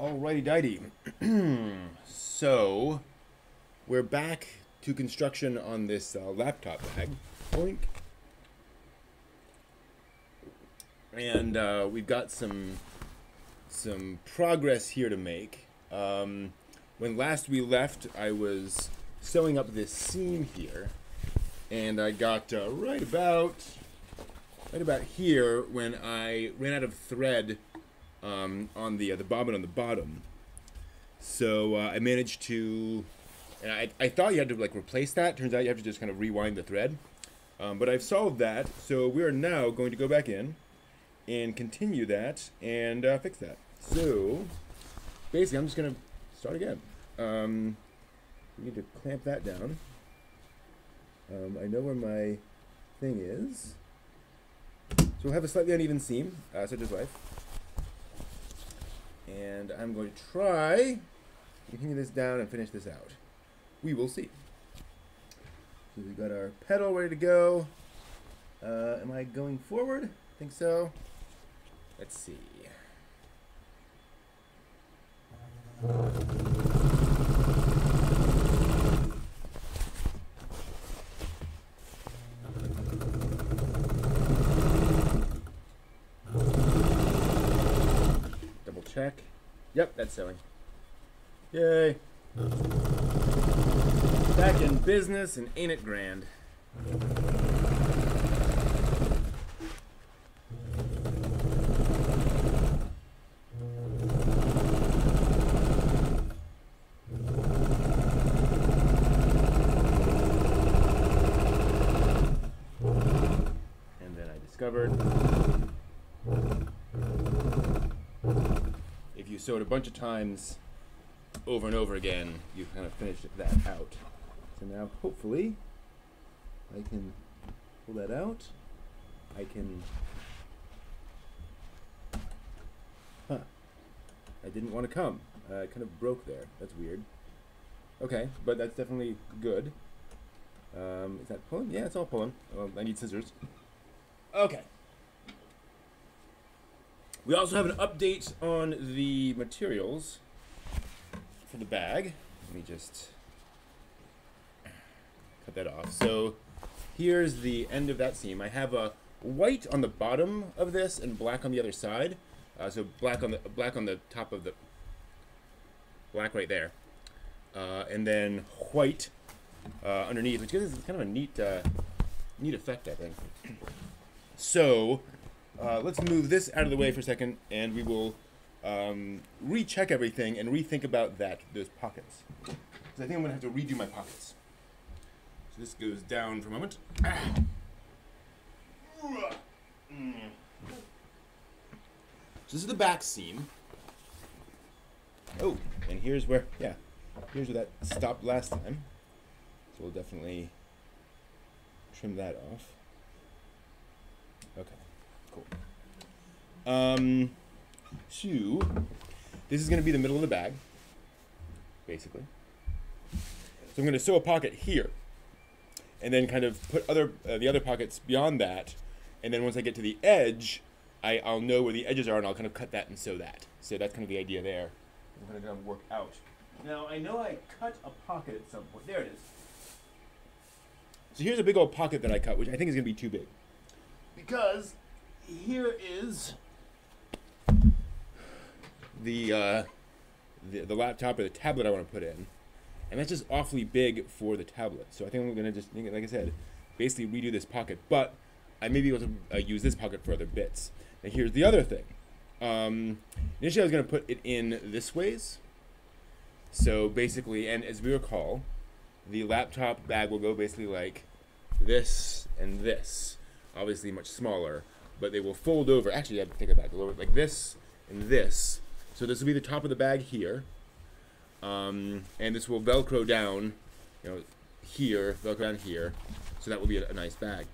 Alrighty dighty. So, we're back to construction on this laptop bag. Boink. And we've got some progress here to make. When last we left, I was sewing up this seam here, and I got right about here when I ran out of thread on the bobbin on the bottom. So I managed to, and I thought you had to like replace that. Turns out you have to just kind of rewind the thread. But I've solved that, so we are now going to go back in and continue that and fix that. So basically, I'm just gonna start again. We need to clamp that down. I know where my thing is. So we'll have a slightly uneven seam, such as life. And I'm going to try to continue this down and finish this out. We will see. So we've got our pedal ready to go. Am I going forward? I think so. Let's see. Double check. Yep, that's sewing. Yay. Back in business, and ain't it grand. If you sew it a bunch of times over and over again, you kind of finish that out. So now hopefully I can pull that out. I can, I didn't want to come. It kind of broke there. That's weird. Okay, but that's definitely good. Is that pulling? Yeah, it's all pulling. I need scissors. Okay. We also have an update on the materials for the bag. Let me just cut that off. So here's the end of that seam. I have a white on the bottom of this and black on the other side. So black on the top of the black right there, and then white underneath, which gives kind of a neat effect, I think. So let's move this out of the way for a second, and we will recheck everything and rethink about those pockets. Because I think I'm going to have to redo my pockets. So this goes down for a moment. So this is the back seam. Oh, and here's where that stopped last time. So we'll definitely trim that off. Okay, cool. So this is going to be the middle of the bag, basically. So I'm going to sew a pocket here, and then kind of put the other pockets beyond that, and then once I get to the edge, I'll know where the edges are, and I'll kind of cut that and sew that. So that's kind of the idea there. I'm going to work out. Now I know I cut a pocket at some point. There it is. So here's a big old pocket that I cut, which I think is going to be too big, because here is the laptop or the tablet I want to put in, and that's just awfully big for the tablet. So I think I'm going to just, like I said, basically redo this pocket, but I may be able to use this pocket for other bits. Now here's the other thing. Initially I was going to put it in this ways. So basically, and as we recall, the laptop bag will go basically like this and this. Obviously much smaller, but they will fold over. Actually, I have to take it back a little bit, like this and this. So this will be the top of the bag here, and this will Velcro down, here, Velcro down here. So that will be a nice bag.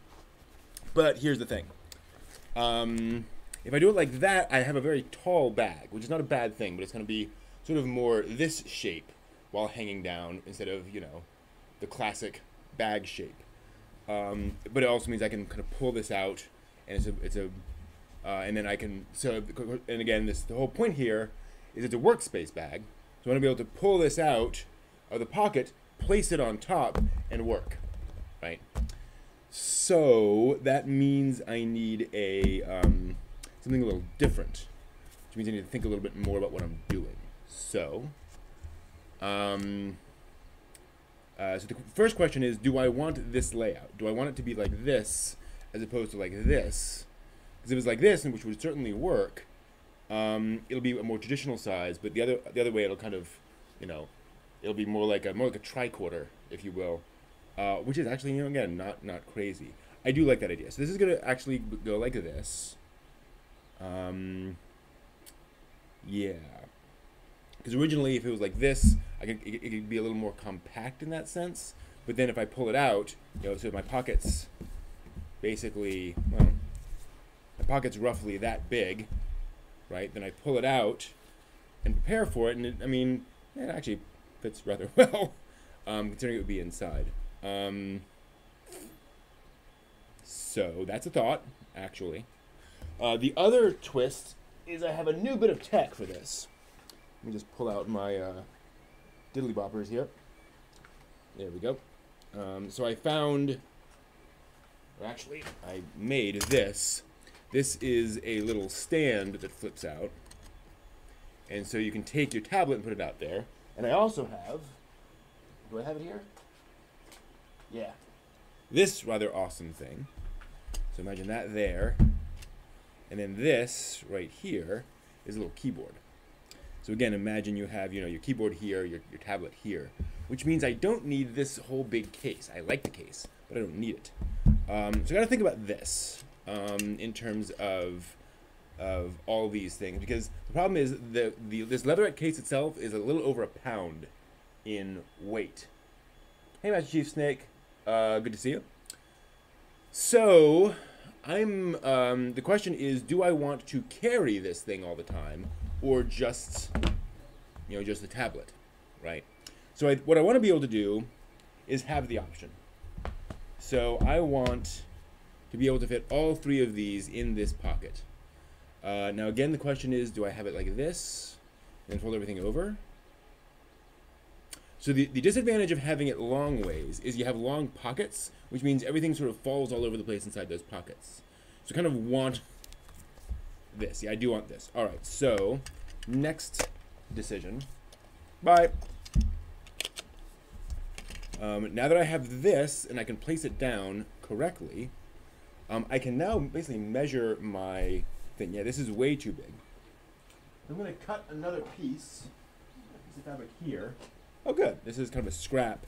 But here's the thing. If I do it like that, I have a very tall bag, which is not a bad thing, but it's going to be sort of more this shape while hanging down instead of, the classic bag shape. But it also means I can kind of pull this out, and and then I can, and again, the whole point here is it's a workspace bag. So I want to be able to pull this out of the pocket, place it on top, and work, right? So that means I need a something a little different, which means I need to think a little bit more about what I'm doing. So, so the first question is, do I want this layout? Do I want it to be like this as opposed to like this? Because if it's like this, which would certainly work, it'll be a more traditional size. But the other way, it'll kind of, you know, it'll be more like a tricorder, if you will, which is actually, you know, again, not crazy. I do like that idea. So this is gonna actually go like this. Yeah. Because originally, if it was like this, it could be a little more compact in that sense. But then if I pull it out, you know, so my pocket's basically, well, my pocket's roughly that big, right? Then I pull it out and prepare for it, and I mean, it actually fits rather well, considering it would be inside. So that's a thought, actually. The other twist is I have a new bit of tech for this. Let me just pull out my diddly boppers here. There we go. So I found, or actually, I made this. This is a little stand that flips out. And so you can take your tablet and put it out there. And I also have, do I have it here? Yeah. This rather awesome thing. So imagine that there. And then this right here is a little keyboard. So again, imagine you have, you know, your keyboard here, your tablet here, which means I don't need this whole big case. I like the case, but I don't need it. So I got to think about this in terms of all these things, because the problem is this leatherette case itself is a little over £1 pound in weight. Hey, Master Chief Snake, good to see you. So I'm the question is, do I want to carry this thing all the time, or just, you know, just the tablet, right? So what I want to be able to do is have the option. So I want to be able to fit all three of these in this pocket. Now again, the question is, do I have it like this and fold everything over? So the disadvantage of having it long ways is you have long pockets, which means everything sort of falls all over the place inside those pockets. So I kind of want this. Yeah, I do want this. All right, so next decision. Bye. Now that I have this and I can place it down correctly, I can now basically measure my thing. Yeah, this is way too big. I'm going to cut another piece of fabric here. Oh, good. This is kind of a scrap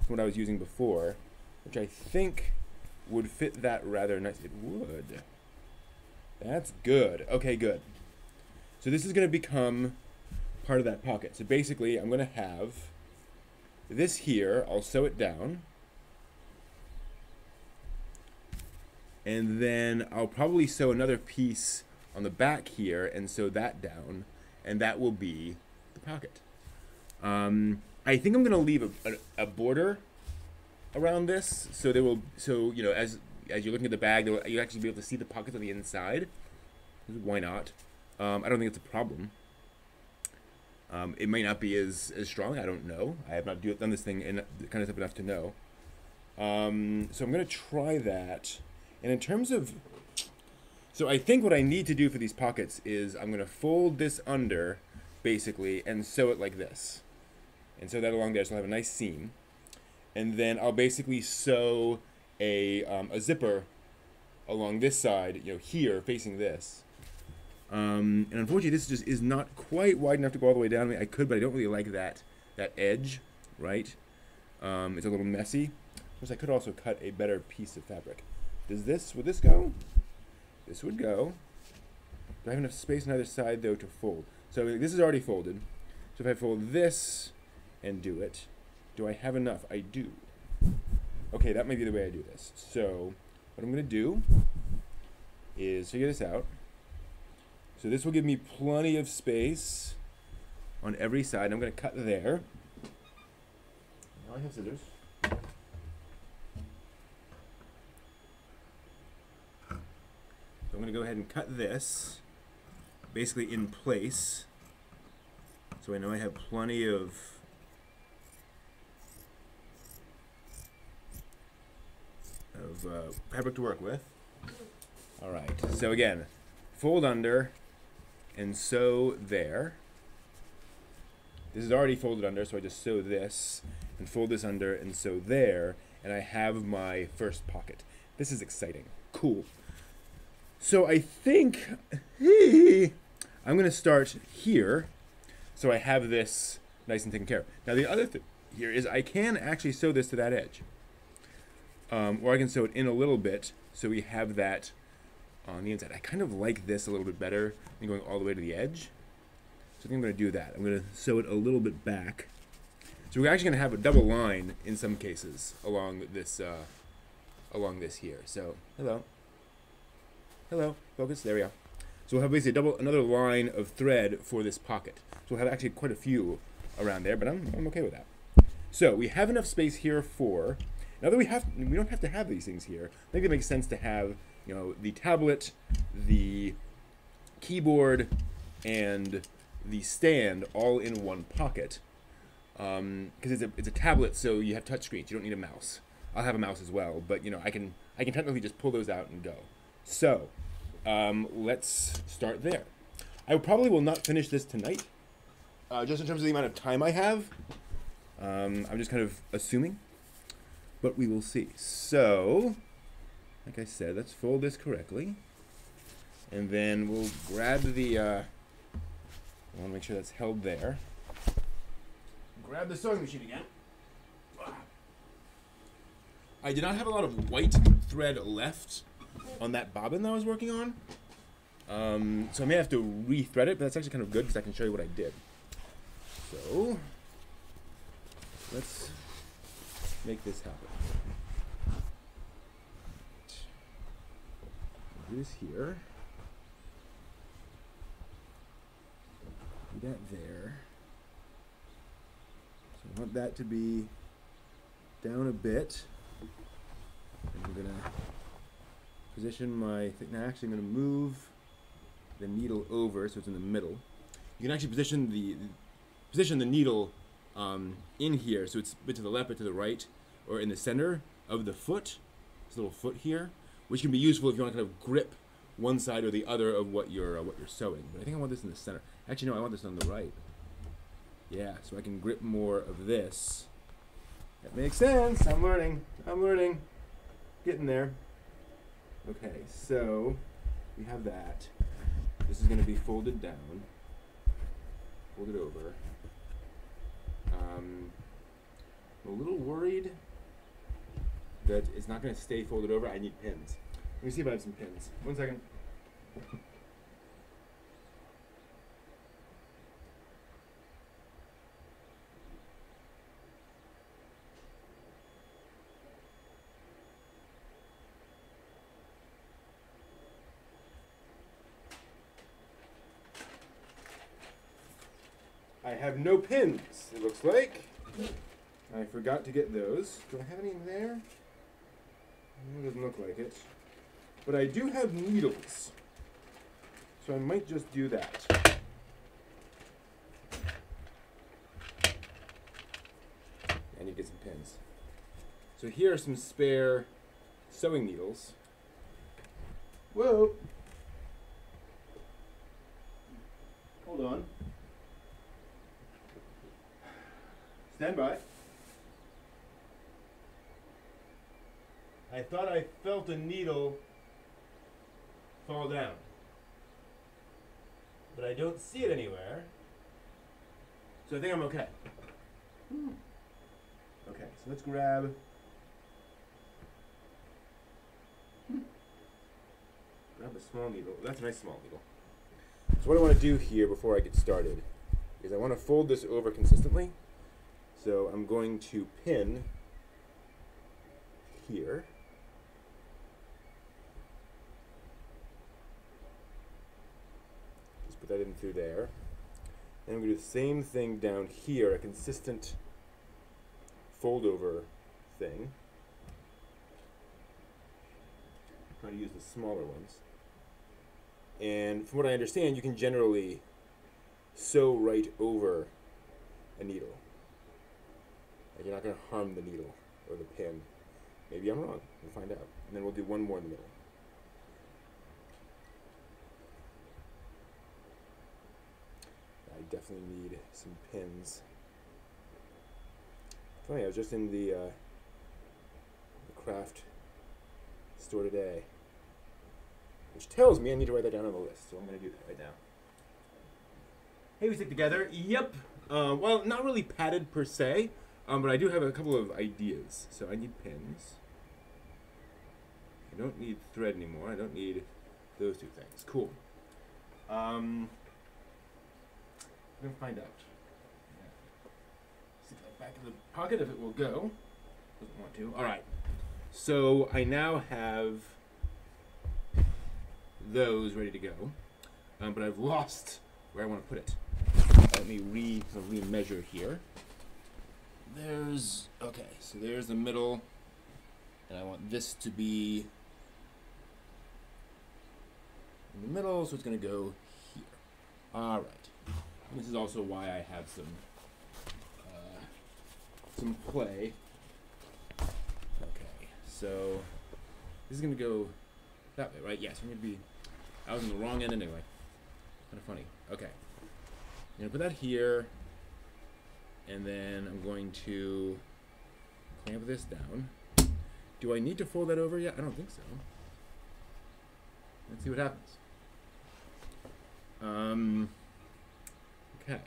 from what I was using before, which I think would fit that rather nice. It would. That's good. Okay, good. So this is going to become part of that pocket. So basically, I'm going to have this here. I'll sew it down. And then I'll probably sew another piece on the back here and sew that down. And that will be the pocket. I think I'm going to leave a border around this. So there will, so, you know, as you're looking at the bag, you'll actually be able to see the pockets on the inside. Why not? I don't think it's a problem. It may not be as strong. I don't know. I have not done this thing in kind of stuff enough to know. So I'm going to try that. And in terms of, so I think what I need to do for these pockets is I'm going to fold this under, basically, and sew it like this. And sew that along there so I'll have a nice seam. And then I'll basically sew a zipper along this side, you know, here, facing this. And unfortunately, this just is not quite wide enough to go all the way down. I mean, I could, but I don't really like that edge, right? It's a little messy. Of course, I could also cut a better piece of fabric. Would this go? This would go. Do I have enough space on either side, though, to fold? So this is already folded. So if I fold this and do it, do I have enough? I do. Okay, that might be the way I do this. So what I'm going to do is figure this out. So this will give me plenty of space on every side. I'm going to cut there. Now I have scissors. So I'm going to go ahead and cut this basically in place. So I know I have plenty of fabric to work with. All right, so again, fold under and sew there. This is already folded under, so I just sew this and fold this under and sew there, and I have my first pocket. This is exciting. Cool. So I think I'm going to start here, so I have this nice and taken care of. Now the other thing here is I can actually sew this to that edge. Or I can sew it in a little bit, so we have that on the inside. I kind of like this a little bit better than going all the way to the edge. So I think I'm going to do that. I'm going to sew it a little bit back. So we're actually going to have a double line in some cases along this here. So hello, focus. There we go. So we'll have basically another line of thread for this pocket. So we'll have actually quite a few around there, but I'm okay with that. So we have enough space here for. Now that we don't have to have these things here. I think it makes sense to have, you know, the tablet, the keyboard, and the stand all in one pocket. Because it's a tablet, so you have touch screens. You don't need a mouse. I'll have a mouse as well, but you know, I can technically just pull those out and go. So let's start there. I probably will not finish this tonight, just in terms of the amount of time I have. I'm just kind of assuming. But we will see. So, like I said, let's fold this correctly. And then we'll grab the, I want to make sure that's held there. Grab the sewing machine again. I did not have a lot of white thread left on that bobbin that I was working on. So I may have to re-thread it, but that's actually kind of good because I can show you what I did. So, let's make this happen. Do this here. Do that there. So I want that to be down a bit. And I'm gonna position my thing. Now actually I'm gonna move the needle over so it's in the middle. You can actually position the needle in here, so it's a bit to the left, bit to the right, or in the center of the foot, this little foot here, which can be useful if you want to kind of grip one side or the other of what you're sewing. But I think I want this in the center. Actually, no, I want this on the right. Yeah, so I can grip more of this. That makes sense. I'm learning. Getting there. Okay, so we have that. This is going to be folded down, folded over. I'm a little worried that it's not going to stay folded over. I need pins. Let me see if I have some pins. 1 second. I have no pins, it looks like. I forgot to get those. Do I have any in there? It doesn't look like it. But I do have needles. So I might just do that. I need to get some pins. So here are some spare sewing needles. Whoa! Hold on. Stand by. I thought I felt a needle fall down, but I don't see it anywhere, so I think I'm okay. Okay, so let's grab a small needle. That's a nice small needle. So what I want to do here before I get started is I want to fold this over consistently. So I'm going to pin here. Just put that in through there. And I'm going to do the same thing down here, a consistent fold over thing. Try to use the smaller ones. And from what I understand, you can generally sew right over a needle. Like you're not going to harm the needle or the pin. Maybe I'm wrong. We'll find out. And then we'll do one more in the middle. I definitely need some pins. Funny, I was just in the craft store today, which tells me I need to write that down on the list. So I'm going to do that right now. Hey, we stick together. Yep. Well, not really padded per se, but I do have a couple of ideas. So I need pins. I don't need thread anymore. I don't need those two things. Cool. I'm going to find out. See that back in the pocket if it will go. Doesn't want to. All right. So I now have those ready to go, but I've lost where I want to put it. Let me re-measure here. Okay, so there's the middle, and I want this to be in the middle, so it's going to go here. All right. This is also why I have some play. Okay, so this is going to go that way, right? Yes, I'm going to be. I was in the wrong end anyway. Kind of funny. Okay. I'm going to put that here, and then I'm going to clamp this down. Do I need to fold that over yet? I don't think so. Let's see what happens. Okay.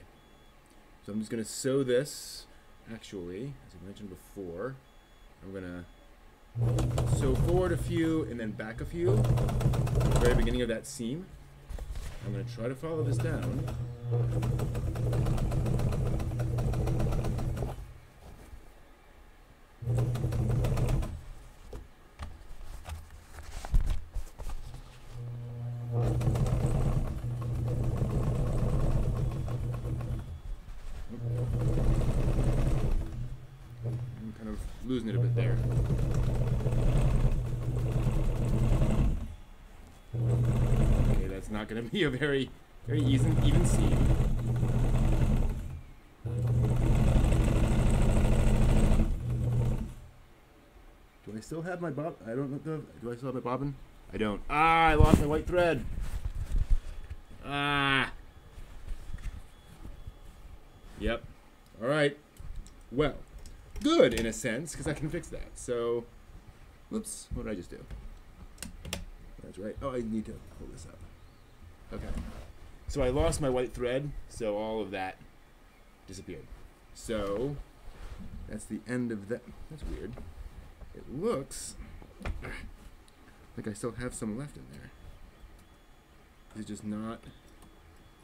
So I'm just going to sew this, actually, as I mentioned before. I'm going to sew forward a few and then back a few at the very beginning of that seam. I'm going to try to follow this down. I'm kind of losing it a bit there. Okay, that's not going to be a very even seam. Do I still have my bob? I don't know. Do I still have my bobbin? I don't. Ah, I lost my white thread. Ah. Yep. All right. Well, good in a sense, because I can fix that. So, whoops. What did I just do? That's right. Oh, I need to pull this up. Okay. So I lost my white thread, so all of that disappeared. So that's the end of that. That's weird. It looks like I still have some left in there. Is it just not?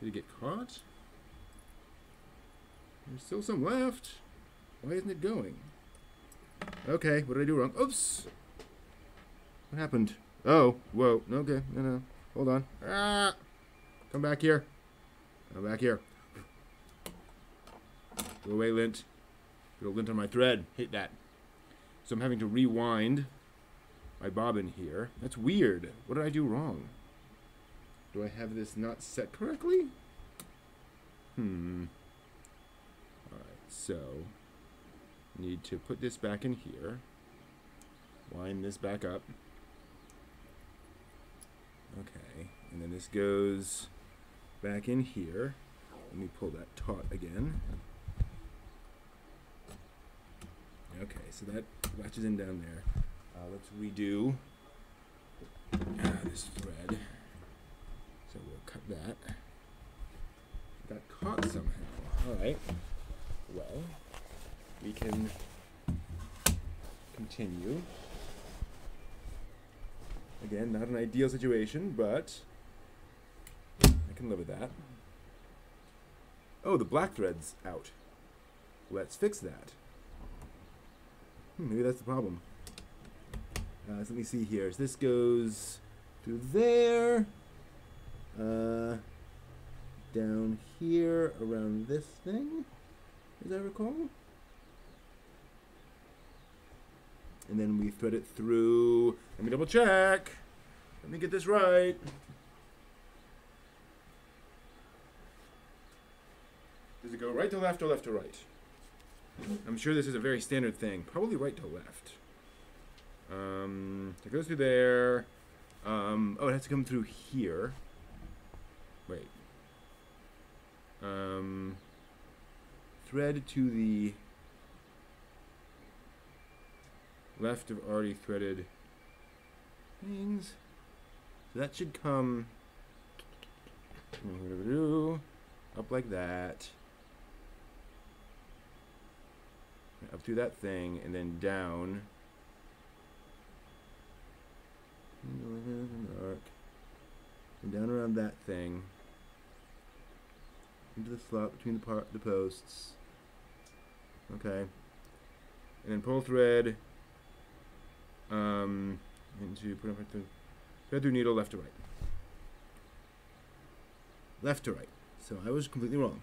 Did it get caught? There's still some left. Why isn't it going? Okay, what did I do wrong? Oops! What happened? Oh, whoa. Okay, no. Hold on. Ah! Come back here. Come back here. Go away, lint. Get a lint on my thread. Hate that. So I'm having to rewind my bobbin here. That's weird. What did I do wrong? Do I have this not set correctly? Alright, so need to put this back in here. Wind this back up. Okay, and then this goes back in here. Let me pull that taut again. Okay, so that latches in down there. Let's redo this thread. So we'll cut that. Got caught somehow. Alright. Well, we can continue. Again, not an ideal situation, but I can live with that. Oh, the black thread's out. Let's fix that. Maybe that's the problem. So let me see here. So this goes through there, down here around this thing, as I recall. And then we thread it through. Let me double check. Let me get this right. Does it go right to left or left to right? I'm sure this is a very standard thing. Probably right to left. It goes through there. Oh, it has to come through here. Wait. Thread to the left of already threaded things. So that should come up like that. Up through that thing, and then down. And down around that thing. Into the slot between the posts. Okay. And then pull thread into put up the thread through needle left to right. Left to right. So I was completely wrong.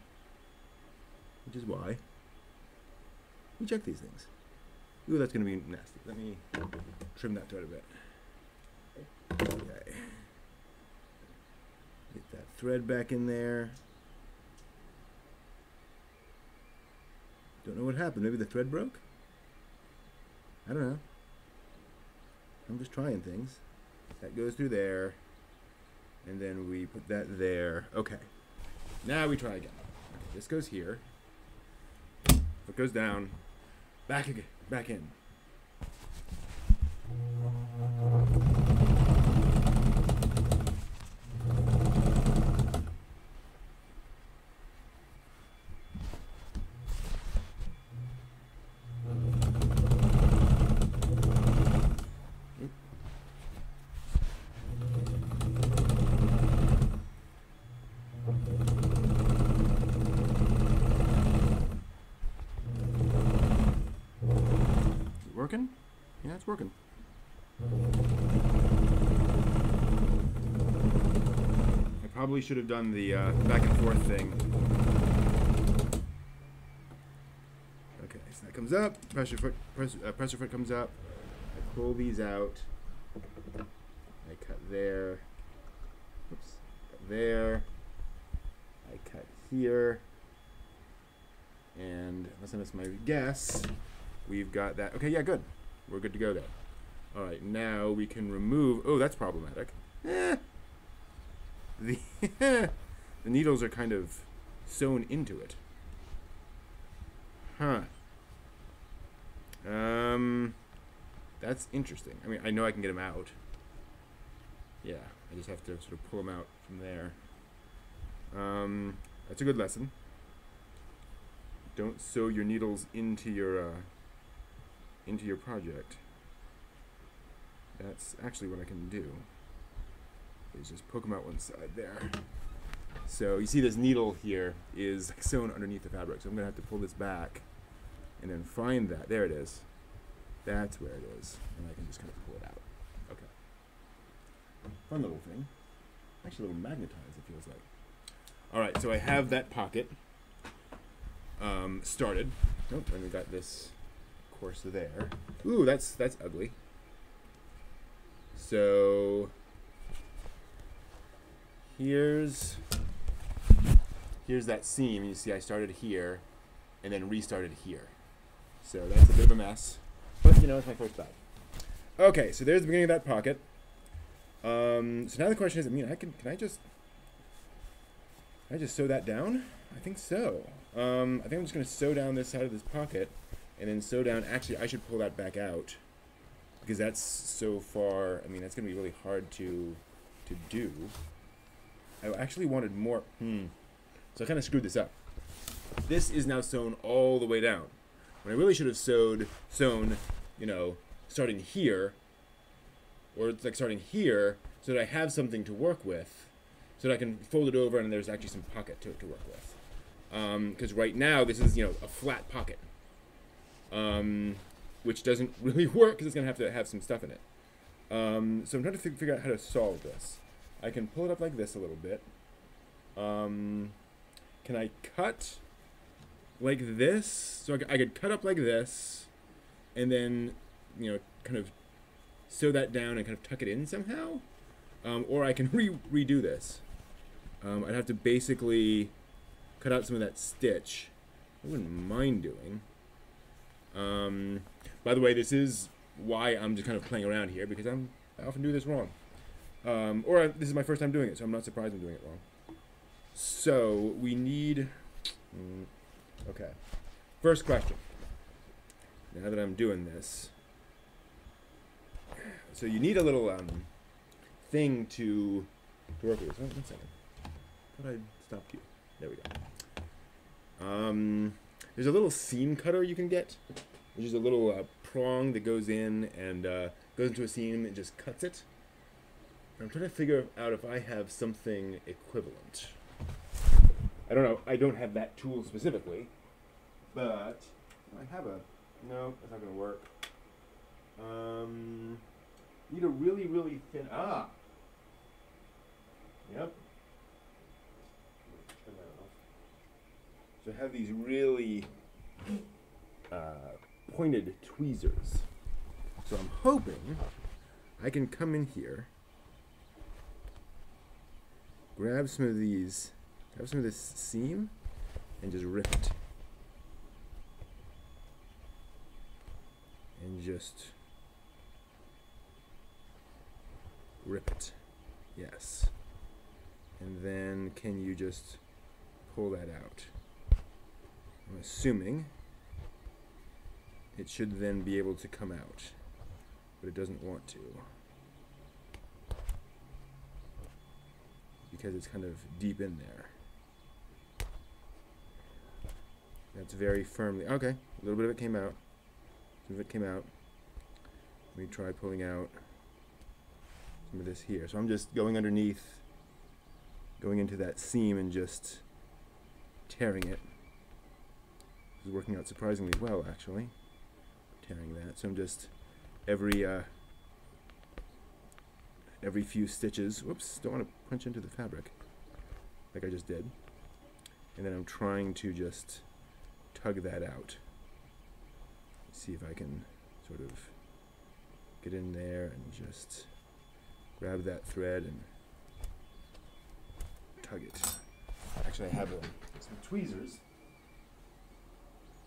Which is why we check these things. Ooh, that's gonna be nasty. Let me trim that thread a bit. Okay. Get that thread back in there. Don't know what happened. Maybe the thread broke? I don't know. I'm just trying things. That goes through there. And then we put that there. Okay. Now we try again. Okay, this goes here. It goes down. Back again. Back in. Working? Yeah, it's working. I probably should have done the back and forth thing. Okay, so that comes up. Pressure foot comes up. I pull these out. I cut there. Oops. Cut there. I cut here. And unless I miss my guess, we've got that. Okay, yeah, good. We're good to go there. All right, now we can remove. Oh, that's problematic. The the needles are kind of sewn into it. Huh. That's interesting. I mean, I know I can get them out. Yeah, I just have to sort of pull them out from there. That's a good lesson. Don't sew your needles into your project. That's actually what I can do, is just poke them out one side there. So you see this needle here is sewn underneath the fabric, so I'm gonna have to pull this back and then find that. There it is. That's where it is. And I can just kind of pull it out. Okay. Fun little thing. Actually a little magnetized, it feels like. Alright, so I have that pocket started. Oh, and we got this course there. Ooh, that's ugly. So here's that seam. You see I started here and then restarted here. So that's a bit of a mess. But you know, it's my first dive. Okay, so there's the beginning of that pocket. So now the question is, I mean, can I just sew that down? I think so. I think I'm just gonna sew down this side of this pocket and then sew down. Actually, I should pull that back out because that's so far. I mean, that's gonna be really hard to do. I actually wanted more. So I kind of screwed this up. This is now sewn all the way down. When I really should have sewn, you know, starting here, or it's like starting here, so that I have something to work with, so that I can fold it over and there's actually some pocket to work with. Because right now this is, you know, a flat pocket, which doesn't really work because it's gonna have to have some stuff in it. So I'm trying to figure out how to solve this. I can pull it up like this a little bit. Can I cut like this? So I could cut up like this, and then, you know, kind of sew that down and kind of tuck it in somehow. Or I can redo this. I'd have to basically cut out some of that stitch. I wouldn't mind doing. By the way, this is why I'm just kind of playing around here, because I often do this wrong. This is my first time doing it, so I'm not surprised I'm doing it wrong. So we need... okay. First question. Now that I'm doing this. So you need a little thing to work with. One second. Thought I'd stop you. There we go. There's a little seam cutter you can get, which is a little prong that goes in and goes into a seam and just cuts it. I'm trying to figure out if I have something equivalent. I don't know. I don't have that tool specifically, but I have a... No, that's not going to work. Need a really, really thin... Ah! Yep. Turn that off. So I have these really pointed tweezers. So I'm hoping I can come in here, grab some of this seam, and just rip it. And just rip it. Yes. And then can you just pull that out? I'm assuming it should then be able to come out, but it doesn't want to, because it's kind of deep in there. That's very firmly... Okay, a little bit of it came out. Some of it came out. Let me try pulling out some of this here. So I'm just going underneath, going into that seam and just tearing it. This is working out surprisingly well, actually. Tearing that. So I'm just every few stitches. Whoops! Don't want to punch into the fabric like I just did. And then I'm trying to just tug that out. See if I can sort of get in there and just grab that thread and tug it. Actually, I have some tweezers.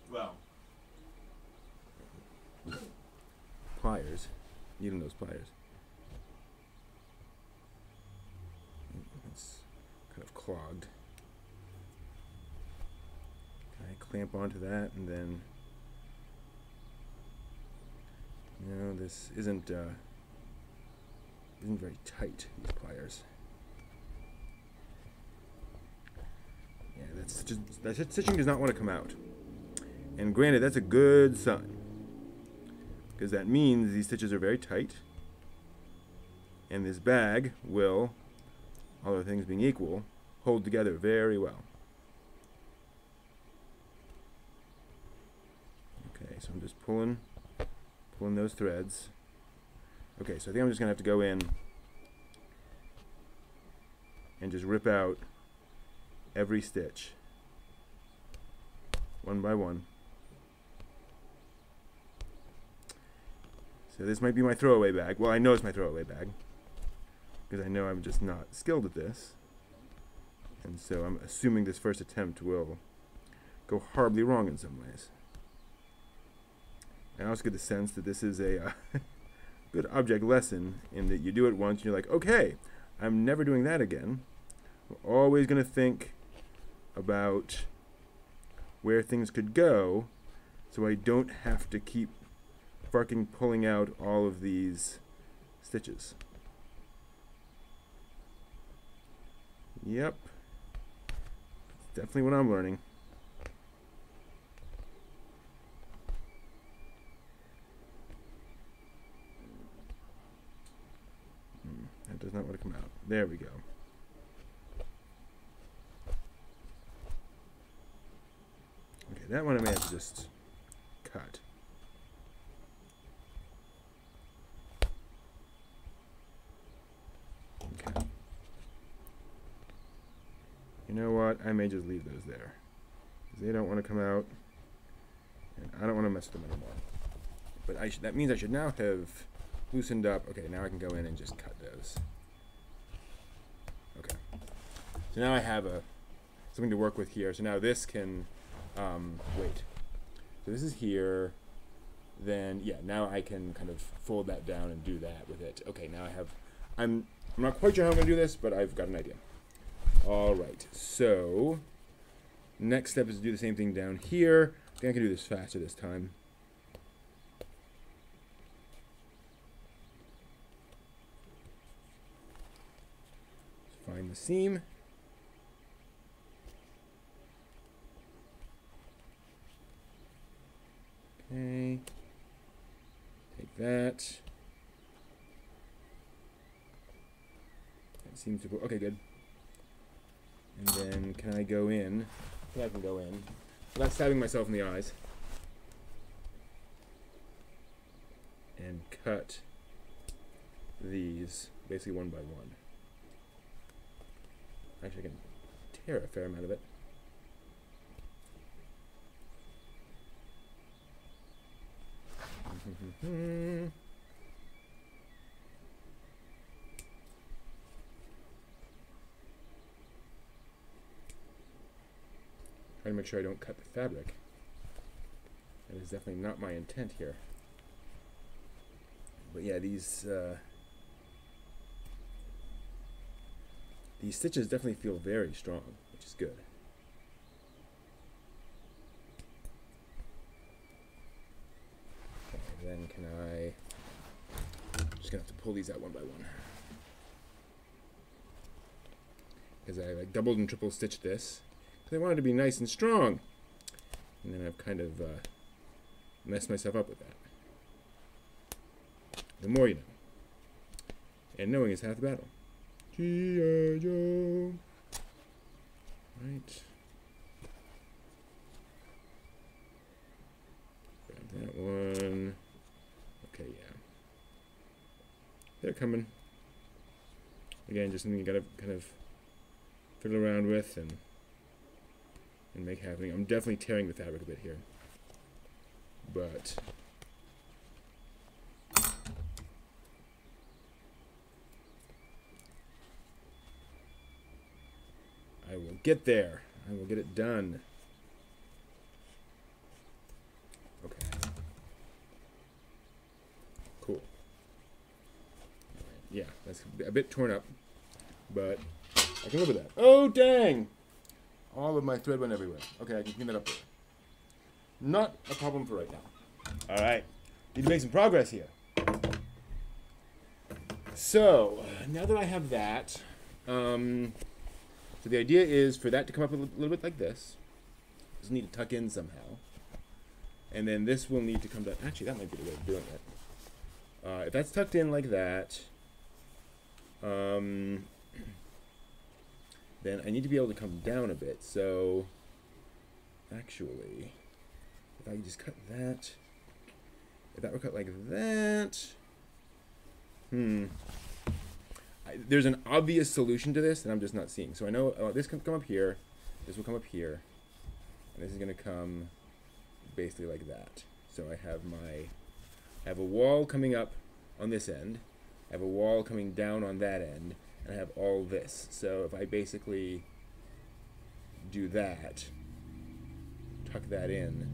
Well, pliers. Needing those pliers. It's kind of clogged. I clamp onto that and then... No, this isn't very tight, these pliers. Yeah, that stitching does not want to come out. And granted, that's a good sign, because that means these stitches are very tight, and this bag will, all other things being equal, hold together very well. Okay, so I'm just pulling those threads. Okay, so I think I'm just gonna have to go in and just rip out every stitch one by one. So this might be my throwaway bag. Well, I know it's my throwaway bag because I know I'm just not skilled at this, and so I'm assuming this first attempt will go horribly wrong in some ways. I also get the sense that this is a good object lesson in that you do it once and you're like, okay, I'm never doing that again. I'm always going to think about where things could go so I don't have to keep fucking pulling out all of these stitches. Yep. That's definitely what I'm learning. That does not want to come out. There we go. Okay, that one I may have to just cut. Okay. You know what? I may just leave those there. They don't want to come out, and I don't want to mess with them anymore. But that means I should now have loosened up. Okay, now I can go in and just cut those. Okay. So now I have something to work with here. So now this can, wait. So this is here. Then, yeah, now I can kind of fold that down and do that with it. Okay, now I have, I'm not quite sure how I'm going to do this, but I've got an idea. All right, so next step is to do the same thing down here. I think I can do this faster this time. Find the seam. Okay. Take that. That seems to go. Okay, good. And then can I go in? I think I can go in without stabbing myself in the eyes. And cut these basically one by one. Actually, I can tear a fair amount of it. Trying to make sure I don't cut the fabric. That is definitely not my intent here. But yeah, these stitches definitely feel very strong, which is good. Okay, then can I... just gonna have to pull these out one by one. Because I like doubled and triple stitched this. Because I wanted to be nice and strong. And then I've kind of messed myself up with that. The more you know. And knowing is half the battle. G.I. Joe. Right. Grab that one. Okay, yeah. They're coming. Again, just something you gotta kind of fiddle around with and make happening. I'm definitely tearing the fabric a bit here. But I will get there. I will get it done. Okay. Cool. All right. Yeah, that's a bit torn up, but I can live with that. Oh, dang! All of my thread went everywhere. Okay, I can clean that up later. Not a problem for right now. All right. Need to make some progress here. So, now that I have that, so the idea is for that to come up a little bit like this. Just need to tuck in somehow. And then this will need to come down. Actually, that might be the way of doing it. If that's tucked in like that, then I need to be able to come down a bit. So, actually, if I just cut that, if that were cut like that, there's an obvious solution to this that I'm just not seeing. So I know this can come up here, this will come up here, and this is going to come basically like that. So I have a wall coming up on this end, I have a wall coming down on that end, and I have all this. So if I basically do that, tuck that in,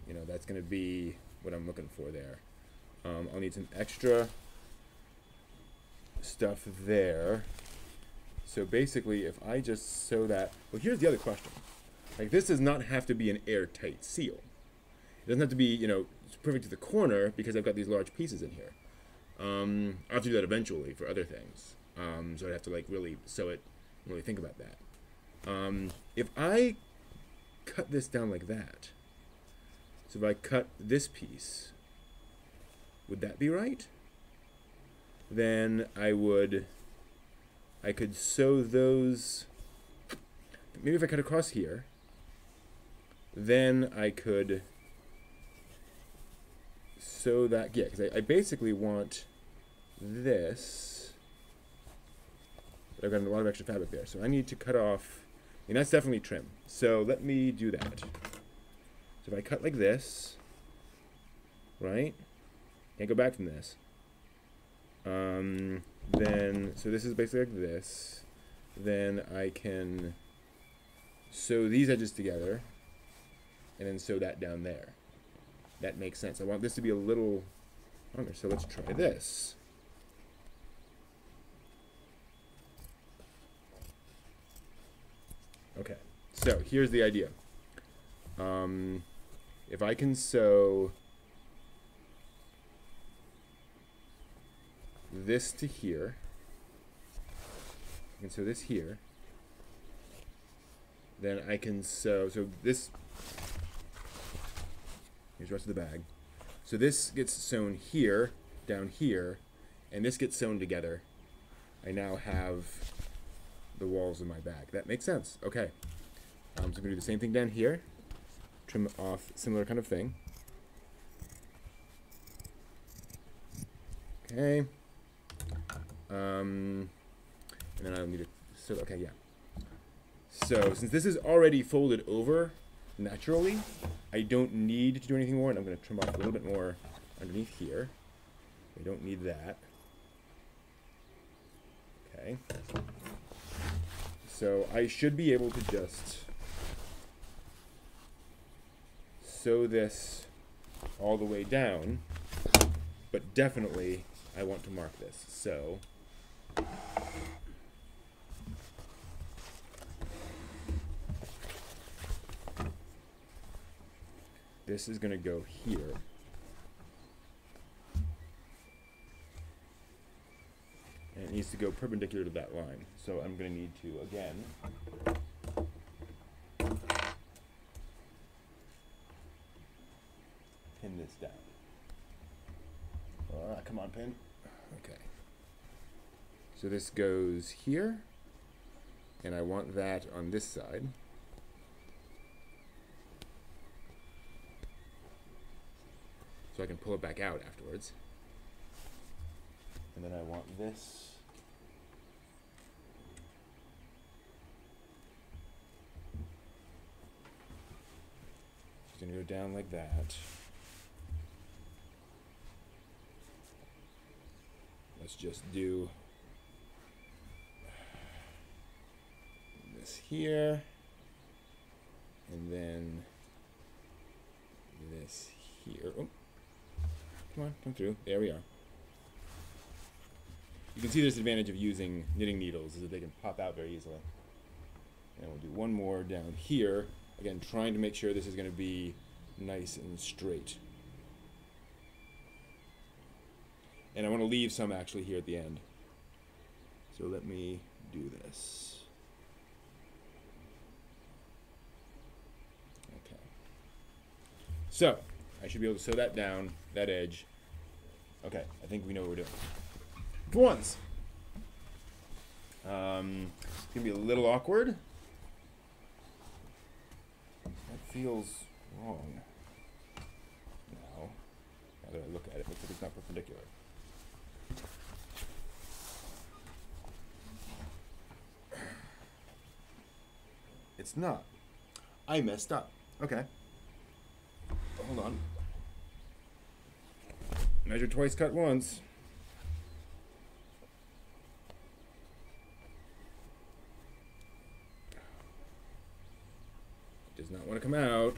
you know, that's going to be what I'm looking for there. I'll need some extra stuff there. So basically, if I just sew that, well, here's the other question. Like, this does not have to be an airtight seal. It doesn't have to be, you know, perfect to the corner because I've got these large pieces in here. I'll have to do that eventually for other things. So I'd have to like really sew it, really think about that. If I cut this down like that, so if I cut this piece, would that be right? Then I could sew those, maybe if I cut across here, then I could sew that, yeah, because I basically want this, but I've got a lot of extra fabric there, so I need to cut off, and that's definitely trim. So let me do that. So if I cut like this, right, can't go back from this. Then, so this is basically like this. Then I can sew these edges together, and then sew that down there. That makes sense. I want this to be a little longer, so let's try this. Okay, so here's the idea. If I can sew this to here, I can sew this here, then I can sew, so this, here's the rest of the bag. So this gets sewn here, down here, and this gets sewn together. I now have the walls of my bag. That makes sense. Okay. So I'm going to do the same thing down here. Trim off similar kind of thing. Okay. And then I'll need to, so, okay, yeah. So since this is already folded over naturally, I don't need to do anything more, and I'm going to trim off a little bit more underneath here. I don't need that. Okay. So I should be able to just sew this all the way down, but definitely I want to mark this. So this is going to go here. And it needs to go perpendicular to that line. So I'm going to need to, again, pin this down. Come on, pin. Okay. So this goes here, and I want that on this side. So I can pull it back out afterwards. And then I want this it's going to go down like that. Let's just do this here, and then this here. Oh, come on, come through. There we are. You can see there's an advantage of using knitting needles is that they can pop out very easily. And we'll do one more down here. Again, trying to make sure this is going to be nice and straight. And I want to leave some actually here at the end. So let me do this. Okay. So I should be able to sew that down, that edge. Okay, I think we know what we're doing. For once. It's going to be a little awkward. That feels wrong. Now that I look at it, it looks like it's not perpendicular. It's not. I messed up. Okay. Hold on. Measure twice, cut once. Does not want to come out.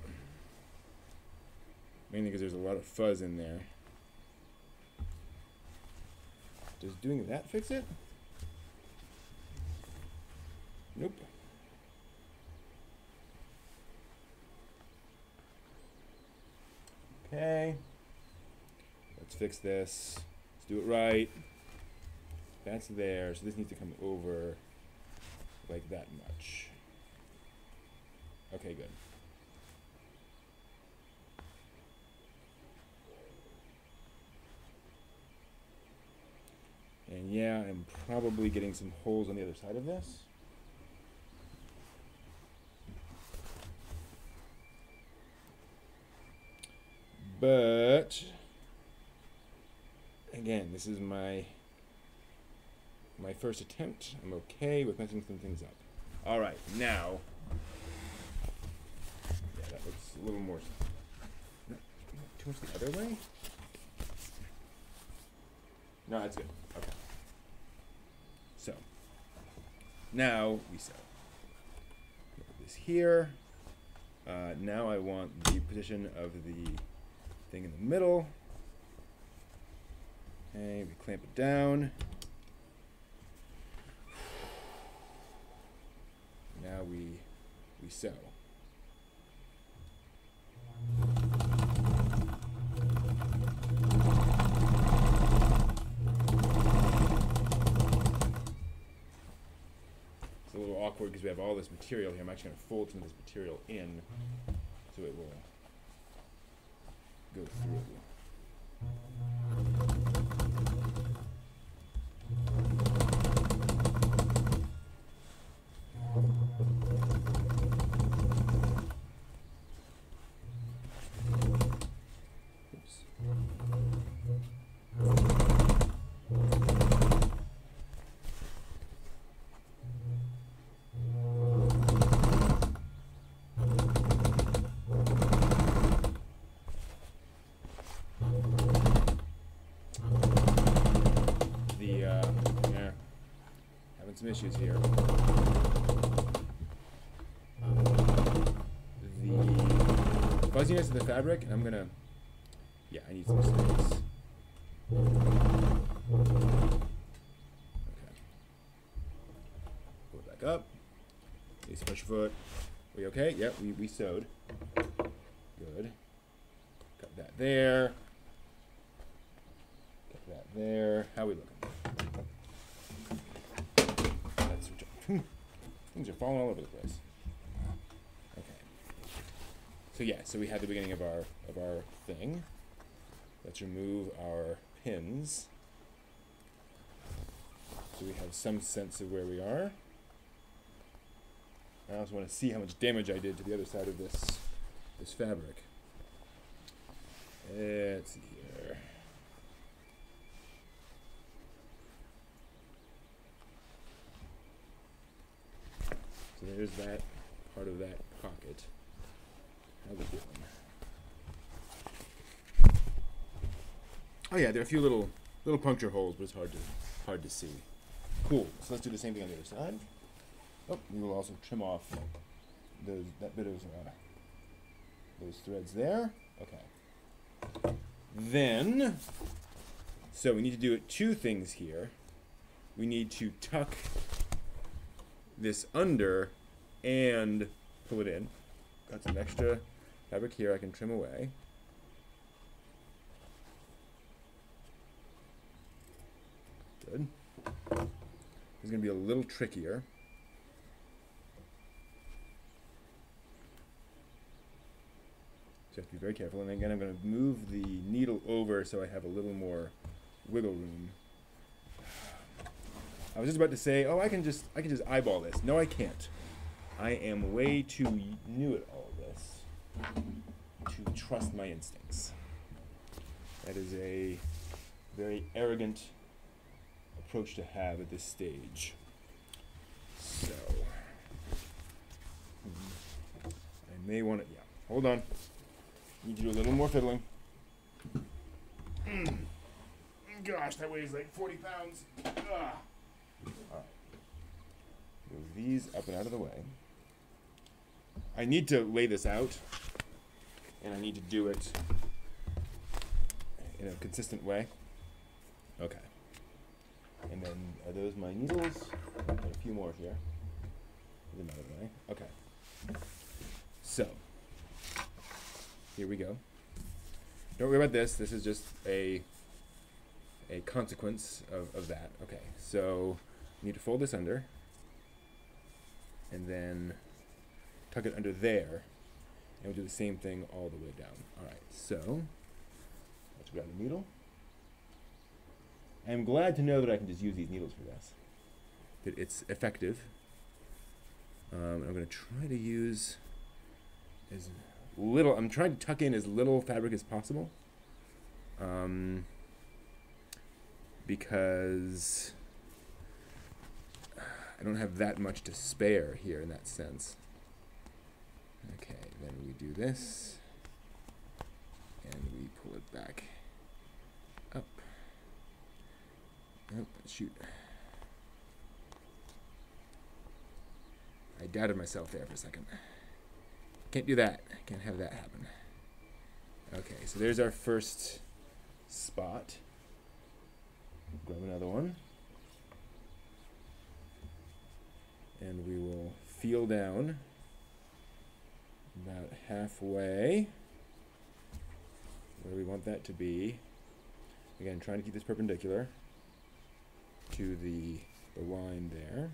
Mainly because there's a lot of fuzz in there. Does doing that fix it? Nope. Okay. Let's fix this. Let's do it right. That's there, so this needs to come over like that much. Okay, good. And yeah, I'm probably getting some holes on the other side of this. But again, this is my first attempt. I'm okay with messing some things up. All right, now, yeah, that looks a little more. Not too much the other way. No, that's good. Okay. So now we sew. Put this this here. Now I want the position of the thing in the middle. Okay, we clamp it down. Now we sew. It's a little awkward because we have all this material here. I'm actually going to fold some of this material in so it will go through. Some issues here. The fuzziness of the fabric, and I'm gonna, yeah, I need some space. Okay. Pull it back up. Please push your foot. We okay? Yep, we sewed. Good. Cut that there. Cut that there. How are we looking? Things are falling all over the place. Okay. So yeah, so we had the beginning of our thing. Let's remove our pins. So we have some sense of where we are. I also want to see how much damage I did to the other side of this fabric. Let's see here. So there's that part of that pocket. How we doing? Oh yeah, there are a few little puncture holes, but it's hard to see. Cool. So let's do the same thing on the other side. Oh, we will also trim off that bit of those threads there. Okay. Then, so we need to do two things here. We need to tuck this under and pull it in. Got some extra fabric here I can trim away. Good. This is going to be a little trickier. So you have to be very careful. And again, I'm going to move the needle over so I have a little more wiggle room. I was just about to say, oh, I can just eyeball this. No, I can't. I am way too new at all of this to trust my instincts. That is a very arrogant approach to have at this stage. So, I may want to, yeah, hold on. Need to do a little more fiddling. Gosh, that weighs like 40 pounds. Alright. Move these up and out of the way. I need to lay this out, and I need to do it in a consistent way. Okay. And then, are those my needles? I've got a few more here. Get them out of the way. Okay. So, here we go. Don't worry about this. This is just a consequence of that. Okay, so you need to fold this under, and then tuck it under there, and we'll do the same thing all the way down. All right, so let's grab the needle. I'm glad to know that I can just use these needles for this, that it's effective. I'm going to try to use as little, I'm trying to tuck in as little fabric as possible, because I don't have that much to spare here in that sense. Okay, then we do this, and we pull it back up. Oh, shoot. I doubted myself there for a second. Can't do that. Can't have that happen. Okay, so there's our first spot. Grab another one. And we will feel down about halfway where we want that to be. Again, trying to keep this perpendicular to the line there.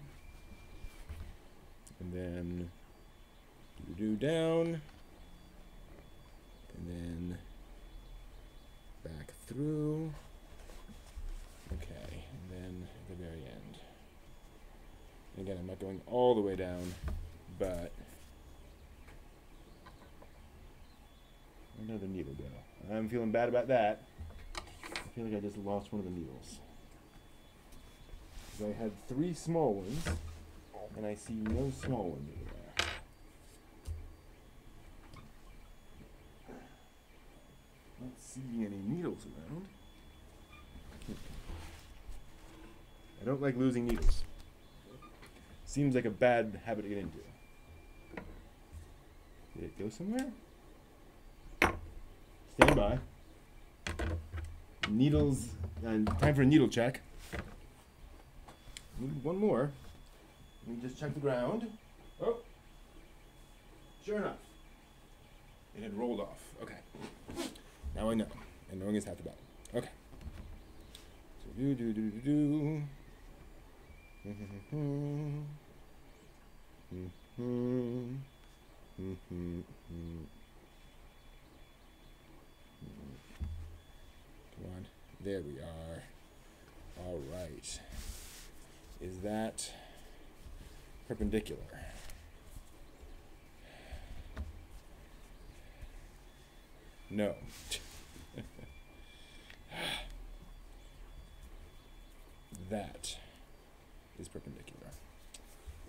And then do down. And then back through. Okay, and then at the very end. And again, I'm not going all the way down, but where did the needle go? I'm feeling bad about that. I feel like I just lost one of the needles. So I had 3 small ones, and I see no small one over there. Not seeing any needles around. I don't like losing needles. Seems like a bad habit to get into. Did it go somewhere? Stand by. Needles, time for a needle check. Need one more. Let me just check the ground. Oh, sure enough. It had rolled off. Okay. Now I know. And knowing is half the battle. Okay. So do. Come on. There we are. All right. Is that perpendicular? No. That is perpendicular.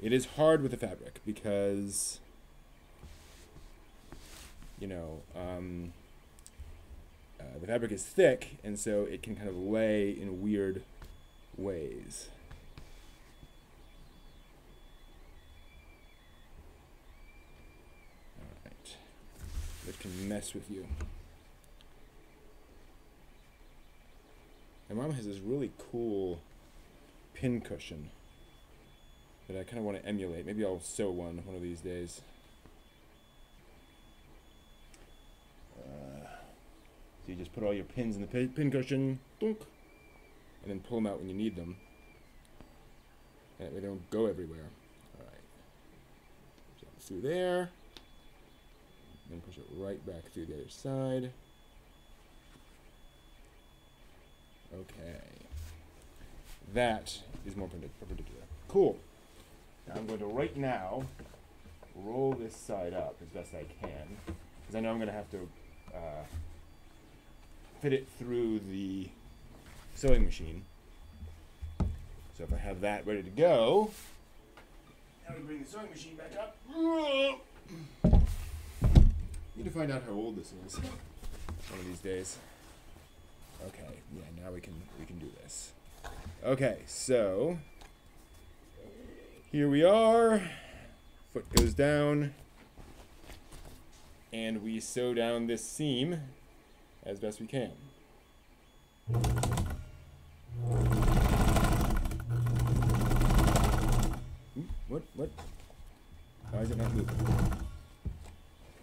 It is hard with the fabric because, you know, the fabric is thick, and so it can kind of lay in weird ways. All right. It can mess with you. My mom has this really cool pin cushion that I kind of want to emulate. Maybe I'll sew one of these days. So you just put all your pins in the pin cushion, dunk, and then pull them out when you need them. And that way they don't go everywhere. All right. So through there. Then push it right back through the other side. Okay. That is more perpendicular. Cool. Now I'm going to right now roll this side up as best I can, because I know I'm going to have to fit it through the sewing machine. So if I have that ready to go, now we bring the sewing machine back up. Need to find out how old this is one of these days. Okay, yeah, now we can do this. Okay, so here we are. Foot goes down, and we sew down this seam as best we can. What? Why is it not moving?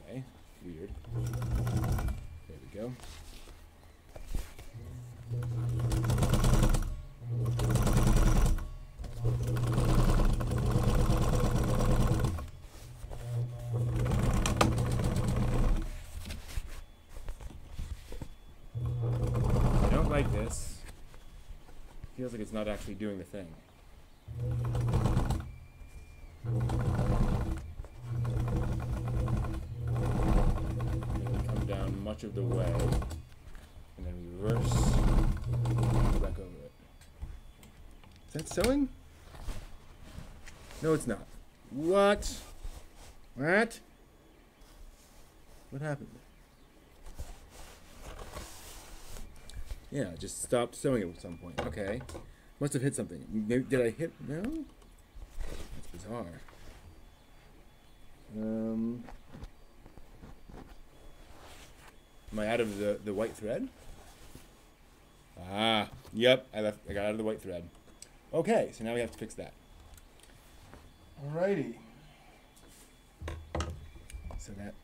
Okay, weird. There we go. I don't like this. Feels like it's not actually doing the thing. Come down much of the way, and then reverse, go back over it. Is that sewing? No, it's not. What? What? What happened? Yeah, just stopped sewing it at some point. Okay. Must have hit something. Maybe, did I hit? No? That's bizarre. Am I out of the white thread? Ah, yep, I got out of the white thread. Okay, so now we have to fix that. Alrighty. So that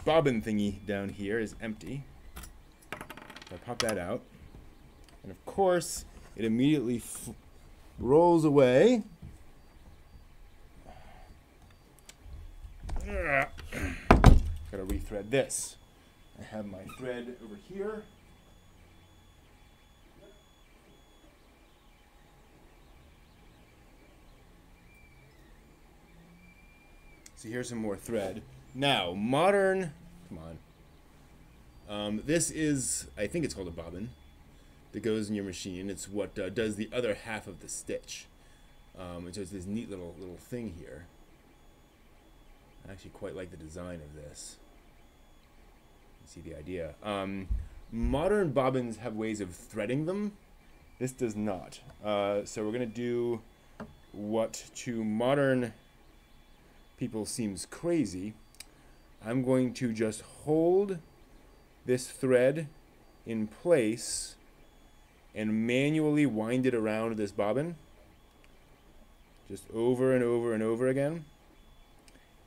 bobbin thingy down here is empty. So I pop that out. And of course, it immediately rolls away. Gotta rethread this. I have my thread over here. So here's some more thread. Now, modern, come on. This is, I think it's called a bobbin that goes in your machine. It's what does the other half of the stitch. And so it's this neat little thing here. I actually quite like the design of this. You see the idea. Modern bobbins have ways of threading them. This does not. So we're going to do what to modern people seems crazy. I'm going to just hold this thread in place and manually wind it around this bobbin. Just over and over and over again.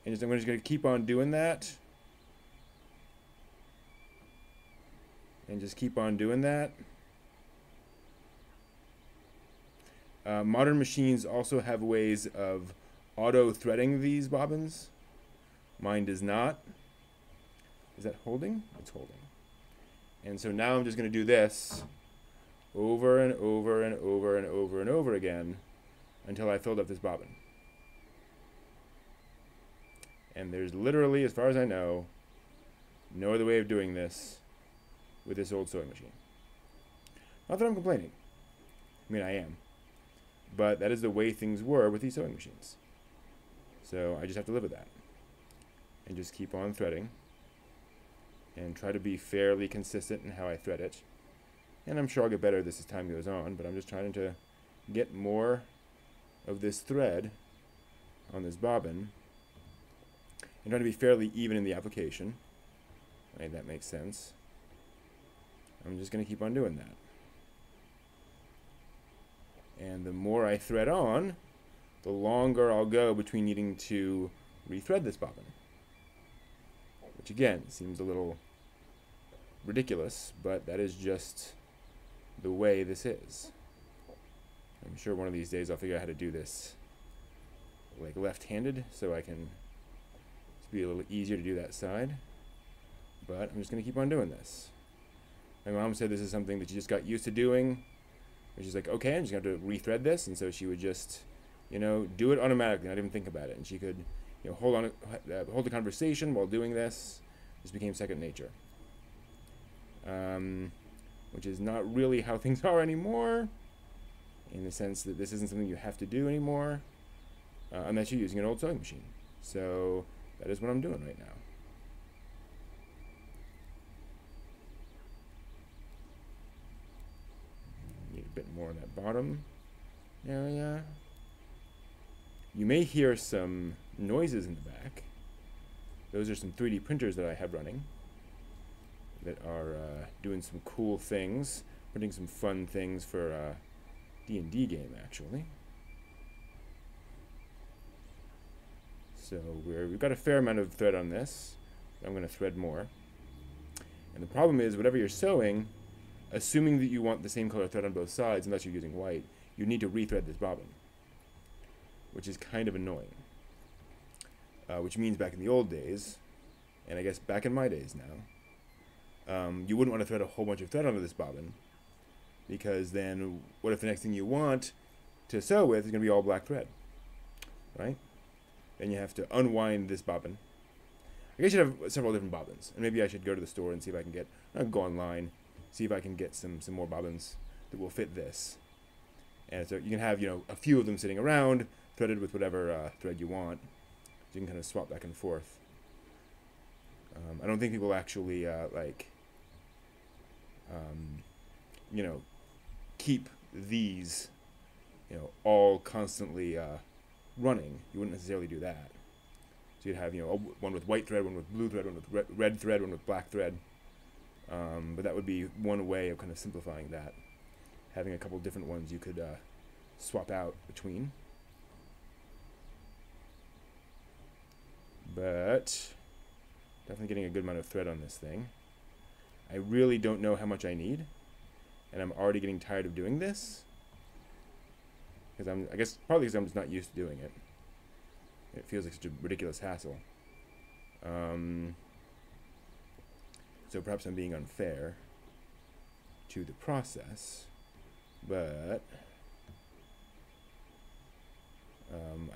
And I'm just going to keep on doing that. And just keep on doing that. Modern machines also have ways of auto-threading these bobbins. Mine does not. Is that holding? It's holding. And so now I'm just going to do this over and over and over and over and over again until I filled up this bobbin. And there's literally, as far as I know, no other way of doing this with this old sewing machine. Not that I'm complaining. I mean, I am. But that is the way things were with these sewing machines. So I just have to live with that. And just keep on threading. And try to be fairly consistent in how I thread it. And I'm sure I'll get better at this as time goes on, but I'm just trying to get more of this thread on this bobbin. And trying to be fairly even in the application. Right, that makes sense. I'm just going to keep on doing that. And the more I thread on, the longer I'll go between needing to rethread this bobbin. Which again, seems a little ridiculous, but that is just the way this is. I'm sure one of these days I'll figure out how to do this like left-handed, so I can be a little easier to do that side. But I'm just going to keep on doing this. My mom said this is something that she just got used to doing. And she's like, okay, I'm just going to have to rethread this. And so she would just, you know, do it automatically, not even think about it. And she could, you know, hold the conversation while doing this. This became second nature. Which is not really how things are anymore, in the sense that this isn't something you have to do anymore, unless you're using an old sewing machine. So that is what I'm doing right now. Need a bit more on that bottom area. You may hear some noises in the back. Those are some 3D printers that I have running that are doing some cool things, printing some fun things for a D&D game, actually. So we've got a fair amount of thread on this. I'm going to thread more. And the problem is, whatever you're sewing, assuming that you want the same color thread on both sides, unless you're using white, you need to rethread this bobbin, which is kind of annoying. Which means back in the old days, and I guess back in my days now, you wouldn't want to thread a whole bunch of thread onto this bobbin, because then what if the next thing you want to sew with is going to be all black thread, right? Then you have to unwind this bobbin. I guess you should have several different bobbins, and maybe I should go to the store and see if I can get, go online, see if I can get some more bobbins that will fit this. And so you can have, you know, a few of them sitting around, threaded with whatever thread you want. So you can kind of swap back and forth. I don't think people actually you know, keep these, you know, all constantly running. You wouldn't necessarily do that. So you'd have, one with white thread, one with blue thread, one with red thread, one with black thread. But that would be one way of kind of simplifying that. Having a couple different ones you could swap out between. But definitely getting a good amount of thread on this thing. I really don't know how much I need, and I'm already getting tired of doing this. Because I guess partly because I'm just not used to doing it. It feels like such a ridiculous hassle. So perhaps I'm being unfair to the process, but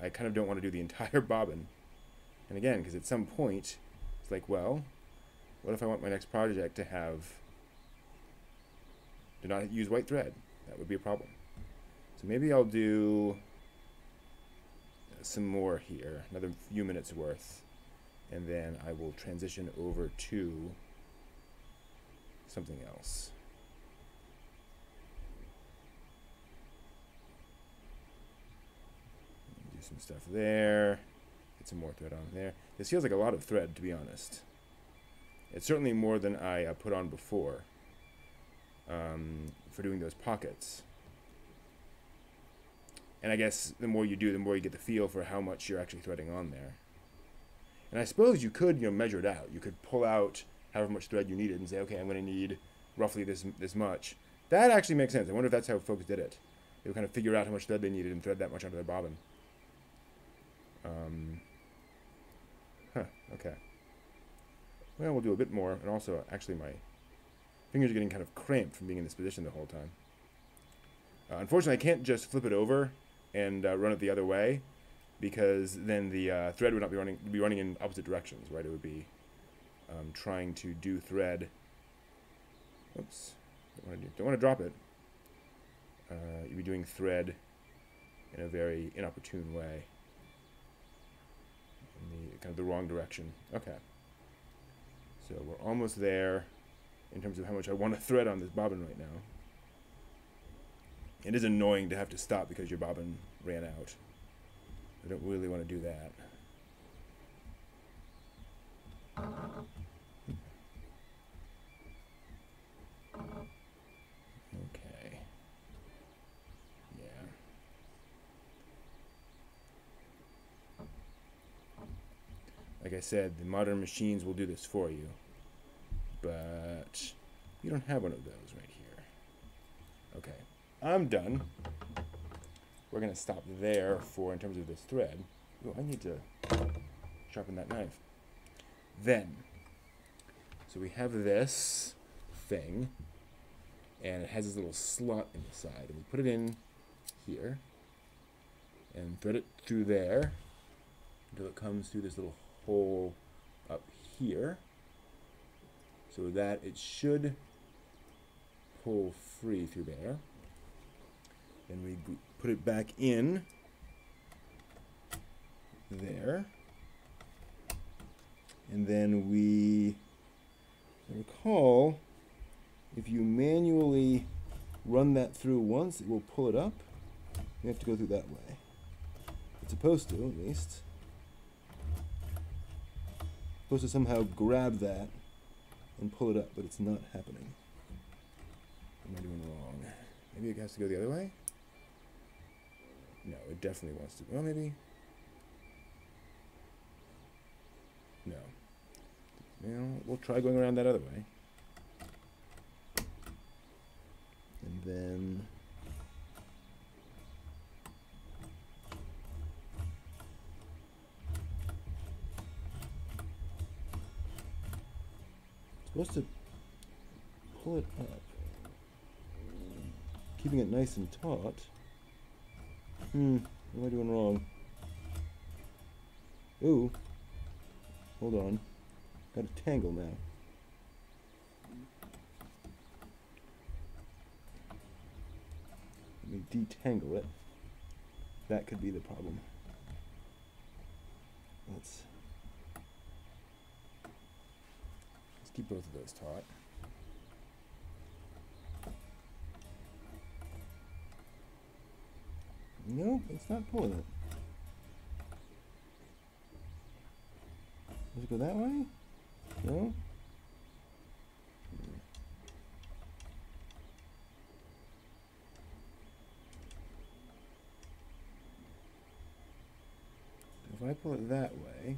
I kind of don't want to do the entire bobbin. And again, because at some point, it's like, well, what if I want my next project to not use white thread? That would be a problem. So maybe I'll do some more here, another few minutes worth, and then I will transition over to something else. Do some stuff there. Get some more thread on there. This feels like a lot of thread, to be honest. It's certainly more than I put on before for doing those pockets. And I guess the more you do, the more you get the feel for how much you're actually threading on there. And I suppose you could, measure it out. You could pull out however much thread you needed and say, okay, I'm going to need roughly this much. That actually makes sense. I wonder if that's how folks did it. They would kind of figure out how much thread they needed and thread that much onto their bobbin. Okay. Well, we'll do a bit more. And also, actually, my fingers are getting kind of cramped from being in this position the whole time. Unfortunately, I can't just flip it over and run it the other way, because then the thread would not be running in opposite directions, right? It would be trying to do thread. Oops, don't want to drop it. You'd be doing thread in a very inopportune way, in kind of the wrong direction. Okay, so we're almost there in terms of how much I want to thread on this bobbin right now. It is annoying to have to stop because your bobbin ran out. I don't really want to do that. Okay. Yeah. Like I said, the modern machines will do this for you, but you don't have one of those right here. Okay. I'm done. We're going to stop there in terms of this thread. Oh, I need to sharpen that knife. Then, so we have this thing, and it has this little slot in the side, and we put it in here, and thread it through there until it comes through this little hole up here, so that it should pull free through there. Then we put it back in there. And then I recall, if you manually run that through once, it will pull it up. You have to go through that way. It's supposed to, at least. It's supposed to somehow grab that and pull it up, but it's not happening. What am I doing wrong? Maybe it has to go the other way? No, it definitely wants to. Well, maybe. No. We'll try going around that other way. And then. Supposed to pull it up. Keeping it nice and taut. What am I doing wrong? Ooh. Hold on. Got a tangle now. Let me detangle it. That could be the problem. Let's keep both of those taut. Nope, it's not pulling it. Does it go that way? No? If I pull it that way,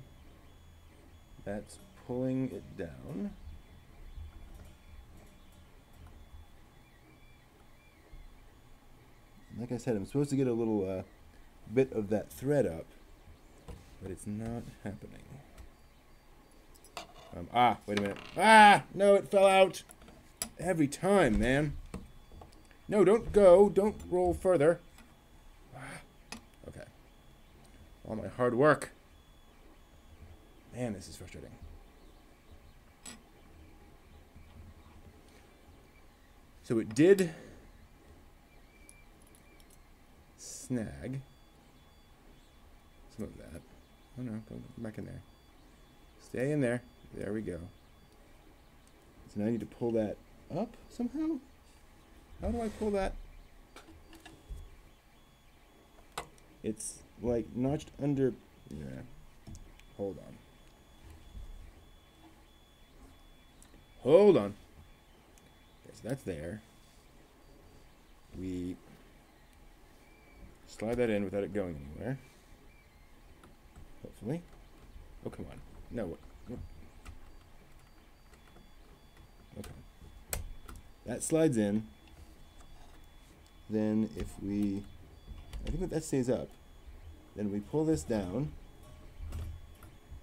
that's pulling it down. Like I said, I'm supposed to get a little bit of that thread up, but it's not happening. Wait a minute. No, it fell out. Every time, man. No, don't go. Don't roll further. Okay. All my hard work. Man, this is frustrating. So it did snag some of that. Oh no, go back in there. Stay in there. There we go. So now I need to pull that up somehow? How do I pull that? It's like notched under. Yeah. Hold on. Hold on. Okay, so that's there. We slide that in without it going anywhere. Hopefully. Oh, come on. No. What? Okay. That slides in. Then if we, I think that stays up. Then we pull this down.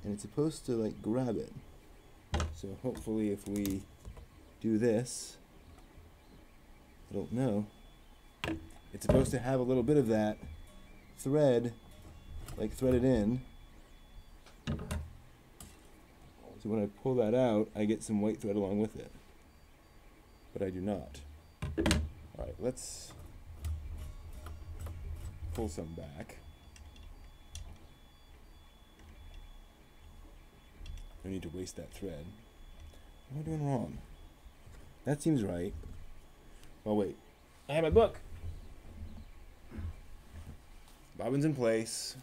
And it's supposed to like grab it. So hopefully if we do this, I don't know. It's supposed to have a little bit of that thread, like threaded in. So when I pull that out, I get some white thread along with it. But I do not. Alright, let's pull some back. No need to waste that thread. What am I doing wrong? That seems right. Oh wait, I have my book. Bobbin's in place.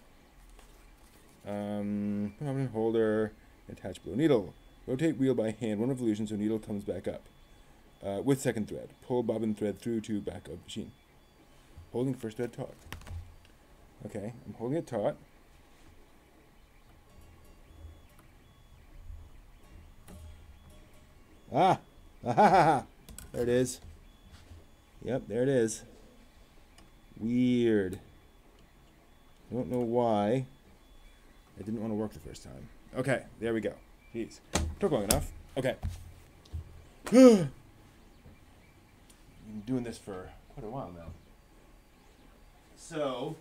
Bobbin holder. Attach below needle. Rotate wheel by hand 1 revolution so needle comes back up. With second thread. Pull bobbin thread through to back of machine. Holding first thread taut. Okay, I'm holding it taut. Ah! There it is. Yep, there it is. Weird. I don't know why. It didn't want to work the first time. Okay, there we go. Jeez. Took long enough. Okay. Been doing this for quite a while now. So,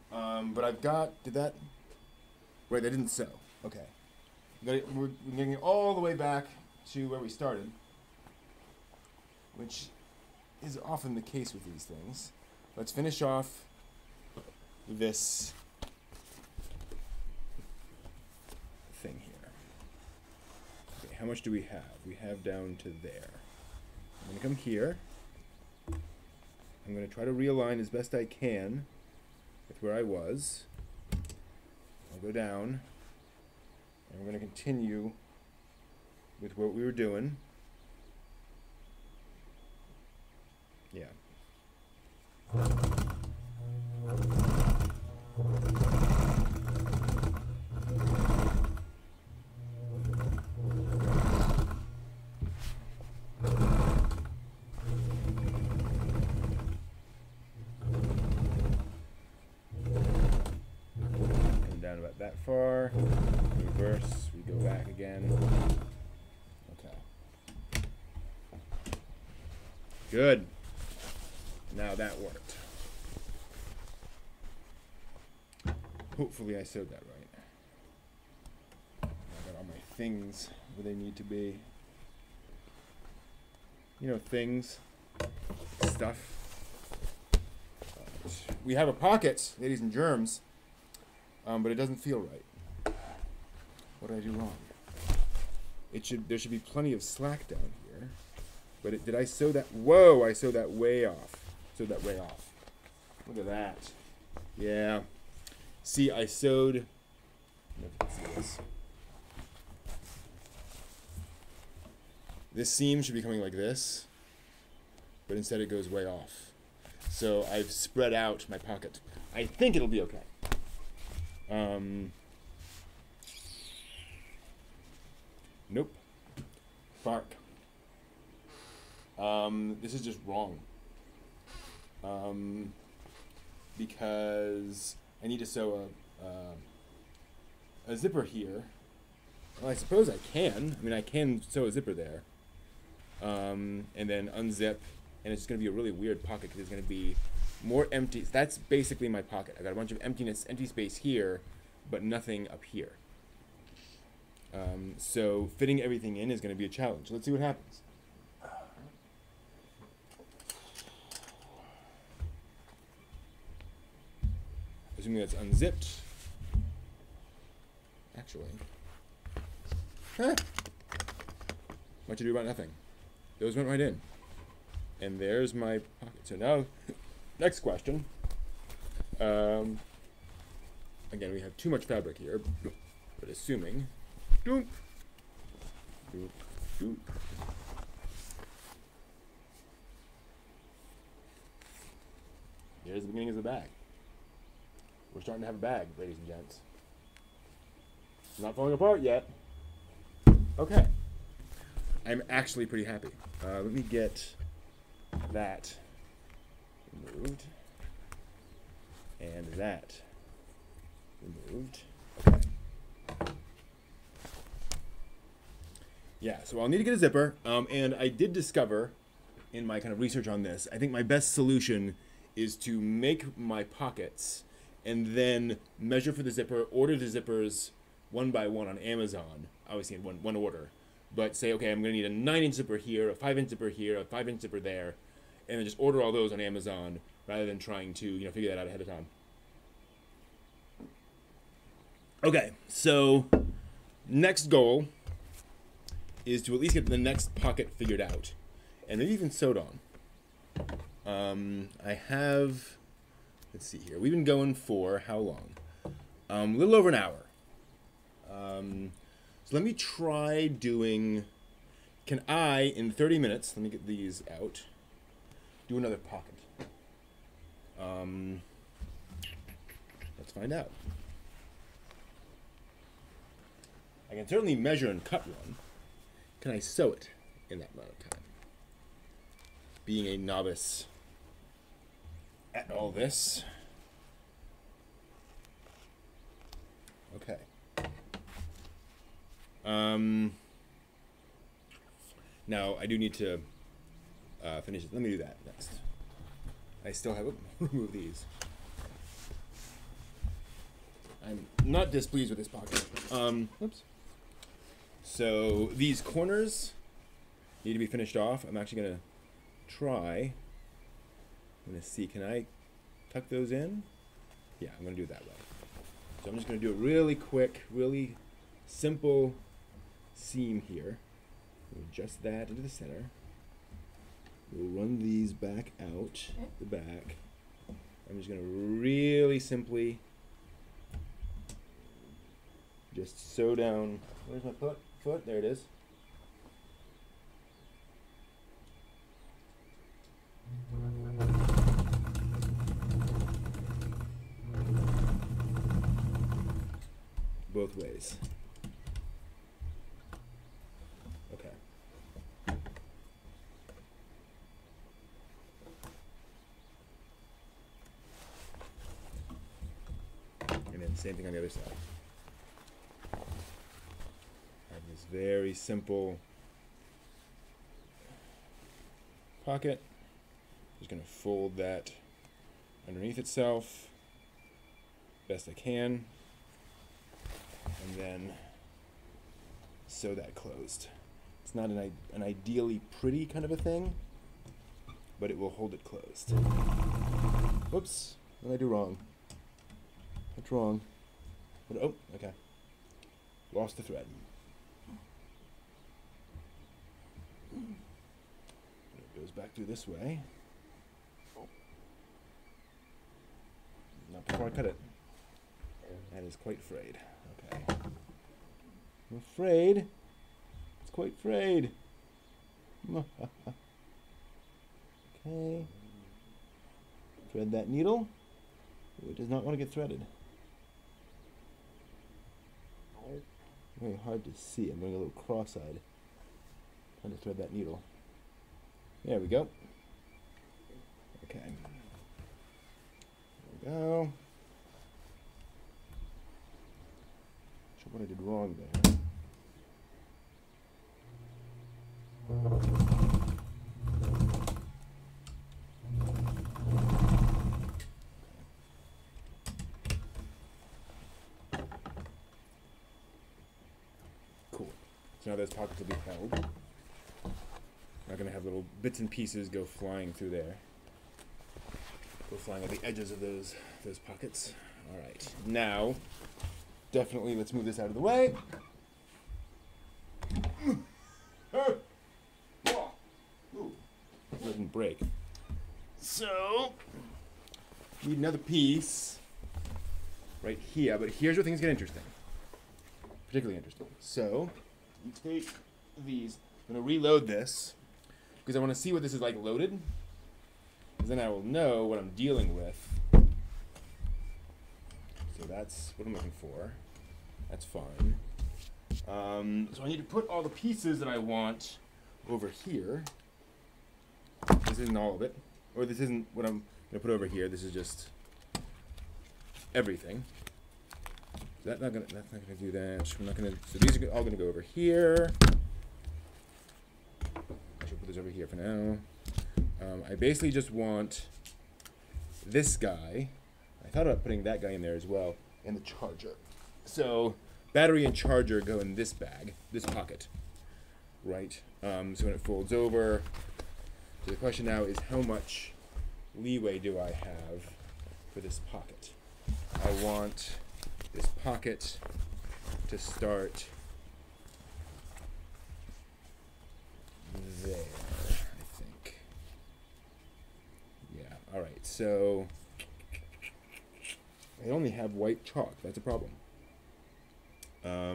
but I've got, did that, wait, I didn't sew. Okay. We're getting it all the way back to where we started, which is often the case with these things. Let's finish off this thing here. Okay, how much do we have? We have down to there. I'm going to come here. I'm going to try to realign as best I can with where I was. I'll go down, and we're going to continue with what we were doing. Yeah. Come down about that far. Reverse. We go back again. Good. Now that worked. Hopefully I sewed that right. I got all my things where they need to be. You know, things, stuff. We have a pocket, ladies and germs, but it doesn't feel right. What did I do wrong? There should be plenty of slack down here. But did I sew that? Whoa, I sewed that way off. Sewed that way off. Look at that. Yeah. See, I sewed. I don't know if you can see this. This seam should be coming like this, but instead it goes way off. So I've spread out my pocket. I think it'll be okay. Nope. Bark. This is just wrong. Because I need to sew a zipper here. Well, I suppose I can. I mean, I can sew a zipper there. And then unzip, and it's going to be a really weird pocket because it's going to be more empty. That's basically my pocket. I got a bunch of empty space here, but nothing up here. So fitting everything in is going to be a challenge. Let's see what happens. Assuming that's unzipped. Actually. Huh. What to do about nothing? Those went right in. And there's my pocket. So now, next question. Again, we have too much fabric here, but assuming. Doop, doop, doop. There's the beginning of the bag. We're starting to have a bag, ladies and gents. It's not falling apart yet. Okay. I'm actually pretty happy. Let me get that removed. And that removed. Okay. Yeah, so I'll need to get a zipper. And I did discover in my kind of research on this, I think my best solution is to make my pockets and then measure for the zipper, order the zippers one by one on Amazon, obviously in one order. But say, okay, I'm going to need a 9-inch zipper here, a 5-inch zipper here, a 5-inch zipper there, and then just order all those on Amazon rather than trying to, figure that out ahead of time. Okay, so next goal is to at least get the next pocket figured out, and maybe even sewed on. I have, let's see here, we've been going for how long? A little over an hour. So let me try doing, can I, in 30 minutes, let me get these out, do another pocket? Let's find out. I can certainly measure and cut one. Can I sew it in that amount of time? Being a novice at all this. Okay. Now I do need to finish it. Let me do that next. I still have remove these. I'm not displeased with this pocket. Oops. So these corners need to be finished off. I'm actually gonna try. I'm gonna see. Can I tuck those in? Yeah, I'm gonna do it that way. So I'm just gonna do a really quick, really simple seam here. We'll adjust that into the center. We'll run these back out the back. I'm just gonna really simply just sew down. Where's my foot? There it is. Both ways. Okay. And then same thing on the other side. Have this very simple pocket. Just going to fold that underneath itself best I can, and then sew that closed. It's not an ideally pretty kind of a thing, but it will hold it closed. Whoops, what did I do wrong? What's wrong? Oh, okay. Lost the thread. It goes back through this way. Not before I cut it. That is quite frayed. Okay. I'm afraid. It's quite frayed. Okay. Thread that needle. It does not want to get threaded. Very hard to see. I'm going a little cross-eyed. Trying to thread that needle. There we go. Okay. There we go. Sure what I did wrong there. Cool. So now those pockets will be held. Not going to have little bits and pieces go flying through there. Go flying at the edges of those pockets. All right. Now, definitely let's move this out of the way. Doesn't break. So, need another piece right here, but here's where things get interesting. Particularly interesting. So, you take these. I'm going to reload this because I want to see what this is like loaded. Because then I will know what I'm dealing with. So that's what I'm looking for. That's fine. So I need to put all the pieces that I want over here. This isn't all of it. Or this isn't what I'm going to put over here. This is just everything. That's not gonna do that. We're not gonna. So these are all gonna go over here. I should put this over here for now. I basically just want this guy. I thought about putting that guy in there as well, and the charger. So battery and charger go in this bag, this pocket, right? So when it folds over, so the question now is how much leeway do I have for this pocket? I want this pocket to start there, I think. Yeah, all right, so I only have white chalk. That's a problem. How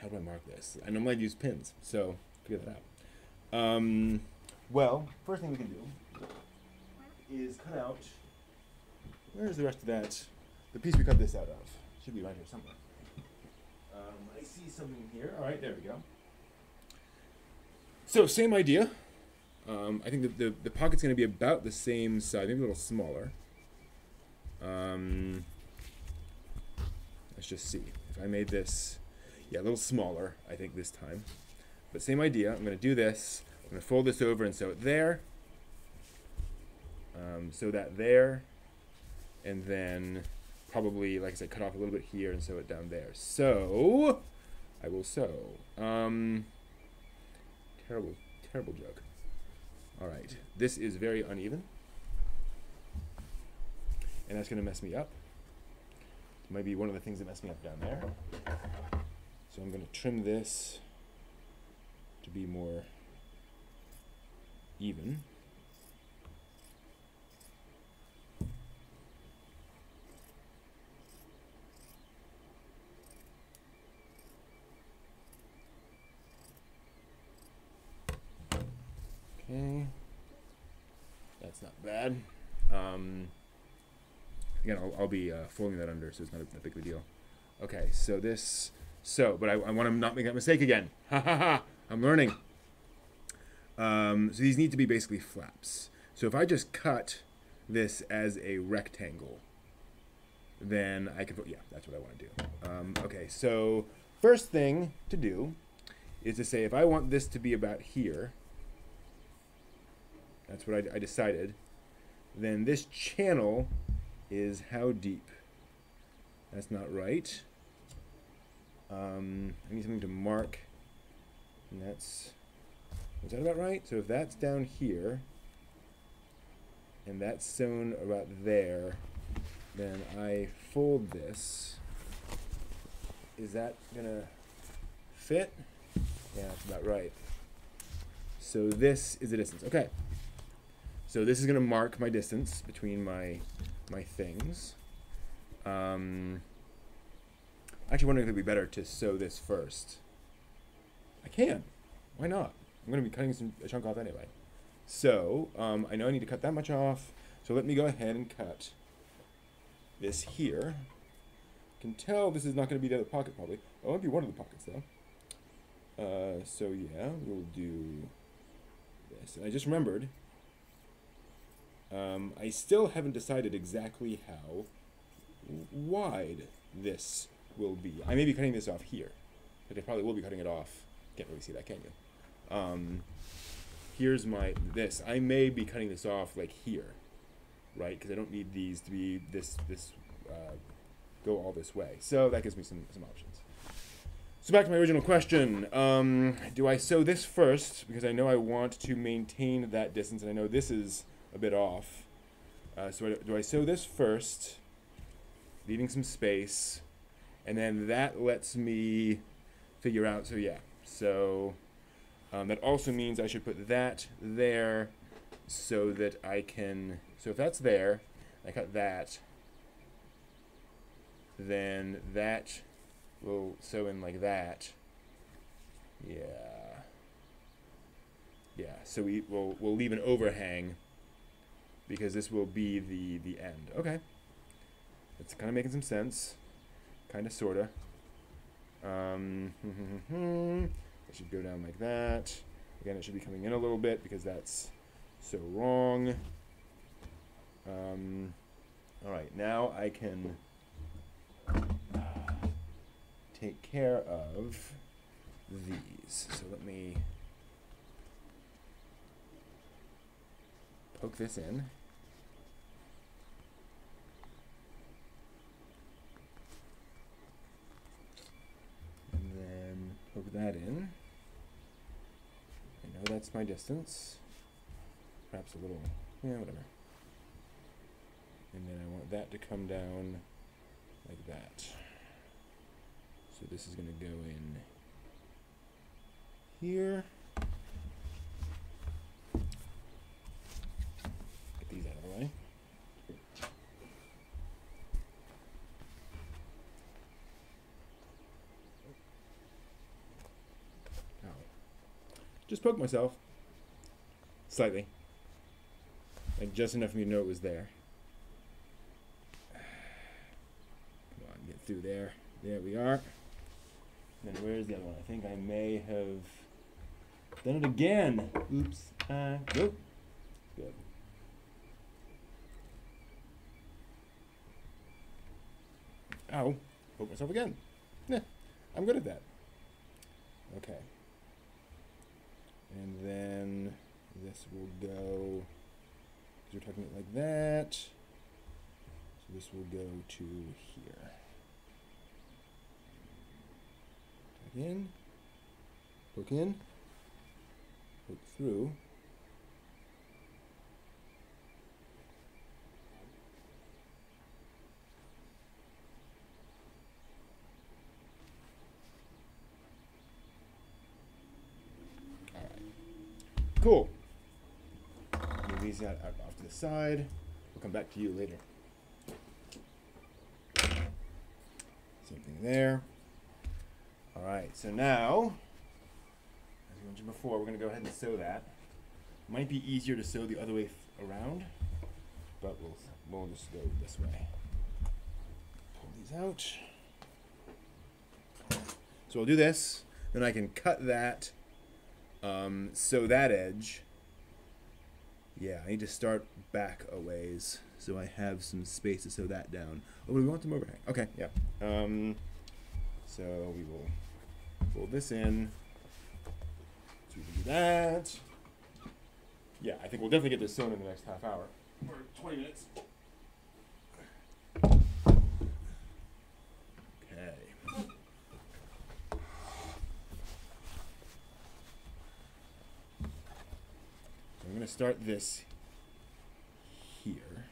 do I mark this? I normally use pins, so figure that out. Well, first thing we can do is cut out, where's the rest of that? The piece we cut this out of. Should be right here somewhere. I see something here. All right, there we go. So same idea. I think the pocket's going to be about the same size, maybe a little smaller. Let's just see. If I made this, yeah, a little smaller, I think this time. But same idea. I'm going to do this. I'm going to fold this over and sew it there. Sew that there. And then probably, like I said, cut off a little bit here and sew it down there. So, I will sew. Terrible, terrible joke. All right, this is very uneven. And that's gonna mess me up. It might be one of the things that messed me up down there. So I'm gonna trim this to be more even. Okay, that's not bad. Again, I'll be folding that under, so it's not a big of a deal. Okay, so this, but I want to not make that mistake again. Ha ha ha! I'm learning. So these need to be basically flaps. So if I just cut this as a rectangle, then I can, yeah, that's what I want to do. Okay, so first thing to do is to say if I want this to be about here, that's what I decided, then this channel is how deep? That's not right. I need something to mark, and is that about right? So if that's down here, and that's sewn about there, then I fold this. Is that gonna fit? Yeah, that's about right. So this is the distance, okay. So this is gonna mark my distance between my things. Actually wondering if it'd be better to sew this first. I can. Why not? I'm going to be cutting a chunk off anyway. So, I know I need to cut that much off. So let me go ahead and cut this here. You can tell this is not going to be the other pocket probably. Oh, it might be one of the pockets though. So yeah, we'll do this. And I just remembered, I still haven't decided exactly how wide this will be. I may be cutting this off here, but I probably will be cutting it off. Can't really see that, can you? Here's this. I may be cutting this off like here, right? Because I don't need these to be go all this way. So that gives me some options. So back to my original question. Do I sew this first? Because I know I want to maintain that distance, and I know this is a bit off. So do I sew this first, leaving some space, and then that lets me figure out, so yeah. So that also means I should put that there so that I can, so if that's there, I cut that, then that will sew in like that. Yeah. Yeah, so we'll leave an overhang because this will be the end. Okay. It's kind of making some sense. Kind of, sort of. It should go down like that. Again, it should be coming in a little bit because that's so wrong. All right, now I can take care of these. So let me poke this in. And then poke that in. I know that's my distance. Perhaps a little, yeah, whatever. And then I want that to come down like that. So this is going to go in here. Get these out of the way. Ow. Just poke myself. Slightly. Like just enough for me to know it was there. Come on, get through there. There we are. And then where's the other one? I think I may have done it again. Oops. Nope. Good. Ow. Poke myself again. Yeah, I'm good at that. Okay. And then this will go, because we're talking it like that. So this will go to here. In, poke through, all right, cool. Move these out off to the side. We'll come back to you later. Same thing there. All right, so now, as I mentioned before, we're going to go ahead and sew that. Might be easier to sew the other way around, but we'll just go this way. Pull these out. So I'll do this, then I can cut that, sew that edge. Yeah, I need to start back a ways so I have some space to sew that down. Oh, we want them overhang. Okay, yeah. So we will pull this in. So we can do that. Yeah, I think we'll definitely get this sewn in the next half hour. Or 20 minutes. Okay. So I'm going to start this here.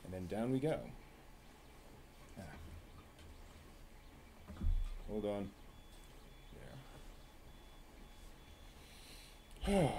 And then down we go. Hold on. There.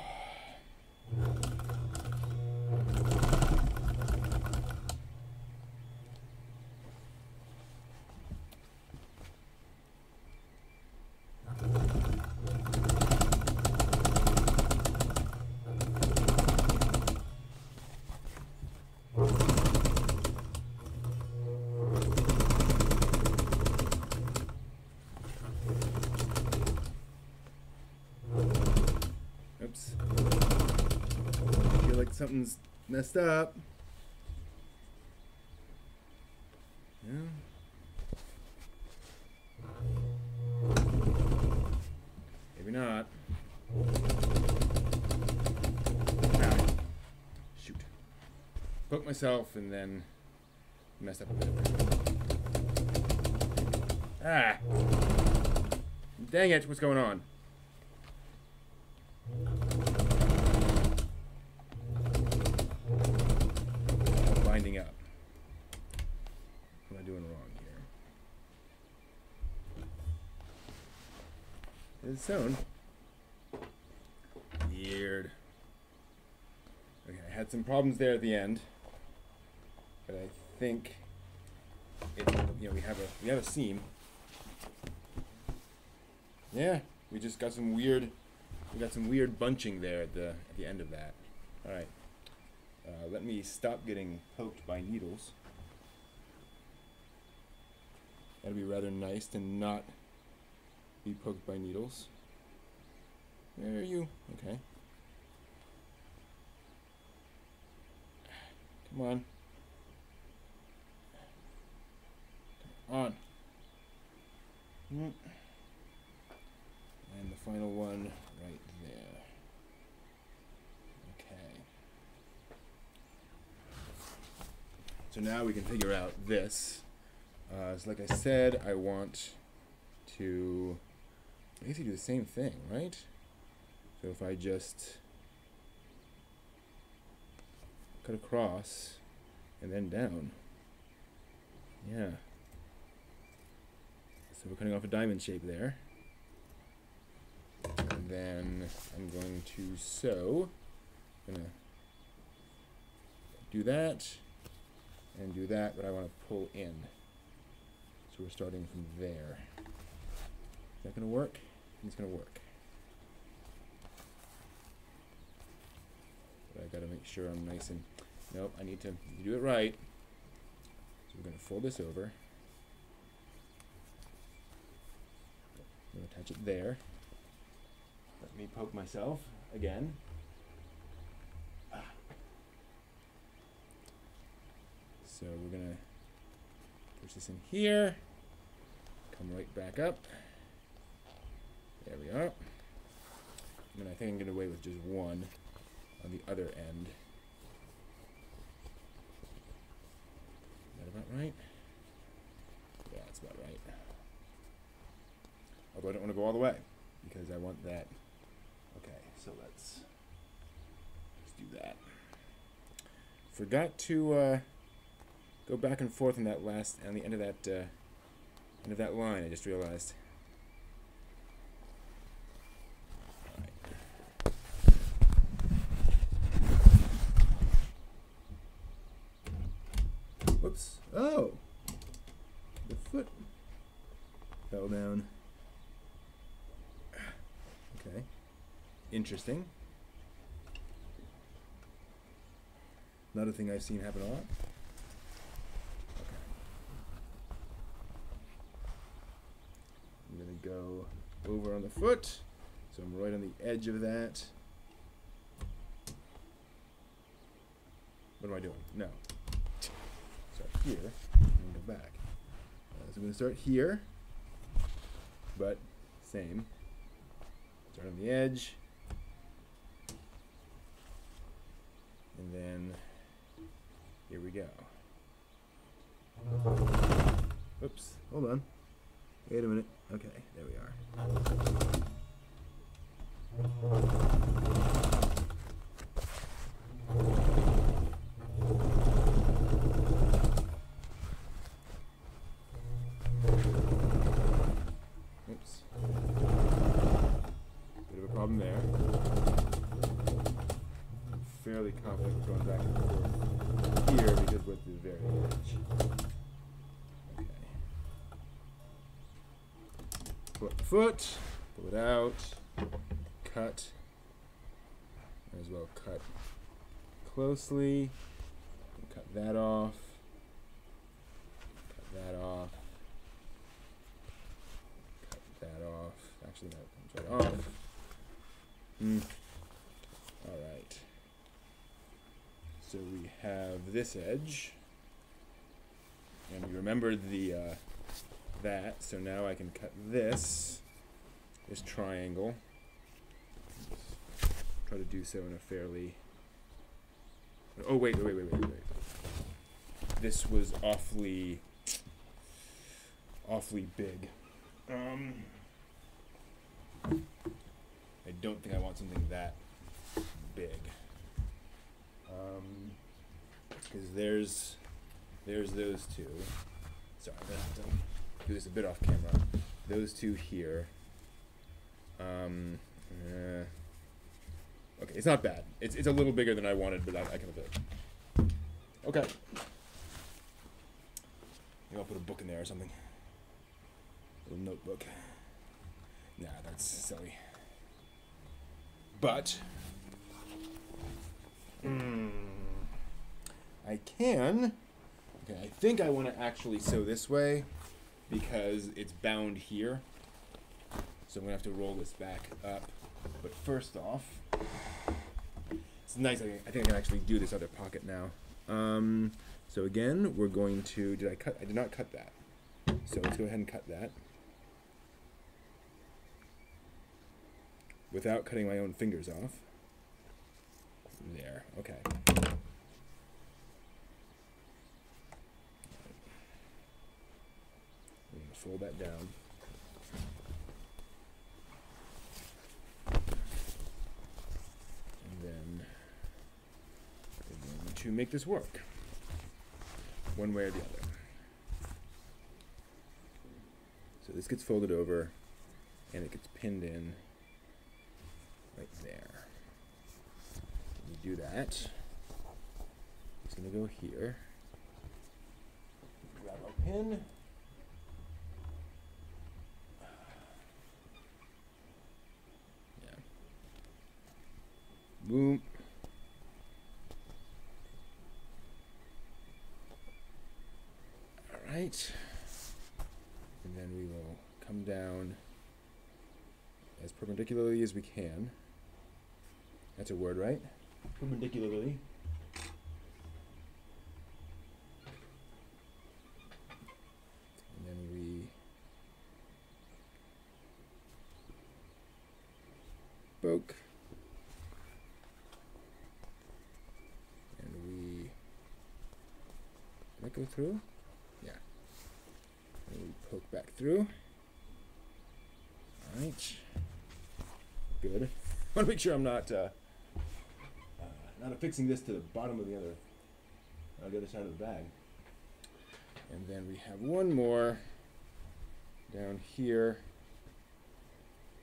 something's messed up. Yeah. Maybe not. Ah. Shoot. Poke myself and then messed up a bit. Ah! Dang it, what's going on? Binding up. What am I doing wrong here? It's sewn. Weird. Okay, I had some problems there at the end, but I think it, you know, we have a seam. Yeah, we just got some weird. We got some weird bunching there at the end of that. All right. Let me stop getting poked by needles. That'd be rather nice to not be poked by needles. Where are you? Okay. Come on. Come on. And the final one right there. Okay. So now we can figure out this. So like I said, I want to basically do the same thing, right? So if I just cut across and then down. Yeah. So we're cutting off a diamond shape there. And then I'm going to sew. I'm gonna do that and do that, but I want to pull in. So we're starting from there. Is that gonna work? I think it's gonna work. But I gotta make sure I'm nice and, nope, I need to do it right. So we're gonna fold this over. I'm gonna attach it there. Let me poke myself again. So we're gonna push this in here. Come right back up. There we are. And I think I can get away with just one on the other end. Is that about right? Yeah, that's about right. Although I don't want to go all the way because I want that. Okay, so let's do that. Forgot to go back and forth on that last, on the end of that line. I just realized. All right. Whoops! Oh, the foot fell down. Okay. Interesting. Not a thing I've seen happen a lot. Okay. I'm going to go over on the foot. So I'm right on the edge of that. What am I doing? No. Start here and go back. So I'm going to start here, but same. Start on the edge. And then here we go. Oops, hold on. Wait a minute. Okay, there we are. Oops. Bit of a problem there. I'm fairly confident we're going back and forth here because we're at the very edge. Okay. Pull up the foot, pull it out, cut. Might as well cut closely. Cut that off. Cut that off. Cut that off. Actually, that comes right off. Alright. this edge. And we remembered the that, so now I can cut this triangle. Try to do so in a fairly... Oh, wait. This was awfully big. I don't think I want something that big. Because there's those two. Sorry, I'm gonna have to do this a bit off camera. Those two here. Okay, it's not bad. It's a little bigger than I wanted, but I can live it. Okay. Maybe I'll put a book in there or something. A little notebook. Nah, that's silly. But I can. Okay, I think I want to actually sew this way because it's bound here. So I'm gonna have to roll this back up. But first off, it's nice. I think I can actually do this other pocket now. So again, we're going to. Did I cut? I did not cut that. So let's go ahead and cut that without cutting my own fingers off. There. Okay. I'm gonna fold that down. To make this work one way or the other. So this gets folded over and it gets pinned in right there. When you do that, it's going to go here. Grab our pin. Yeah. Boom. Right, and then we will come down as perpendicularly as we can. That's a word, right? Perpendicularly. And then we poke. And we let go through. Yeah. And we poke back through. Alright. Good. I want to make sure I'm not affixing this to the bottom of the other side of the bag. And then we have one more down here.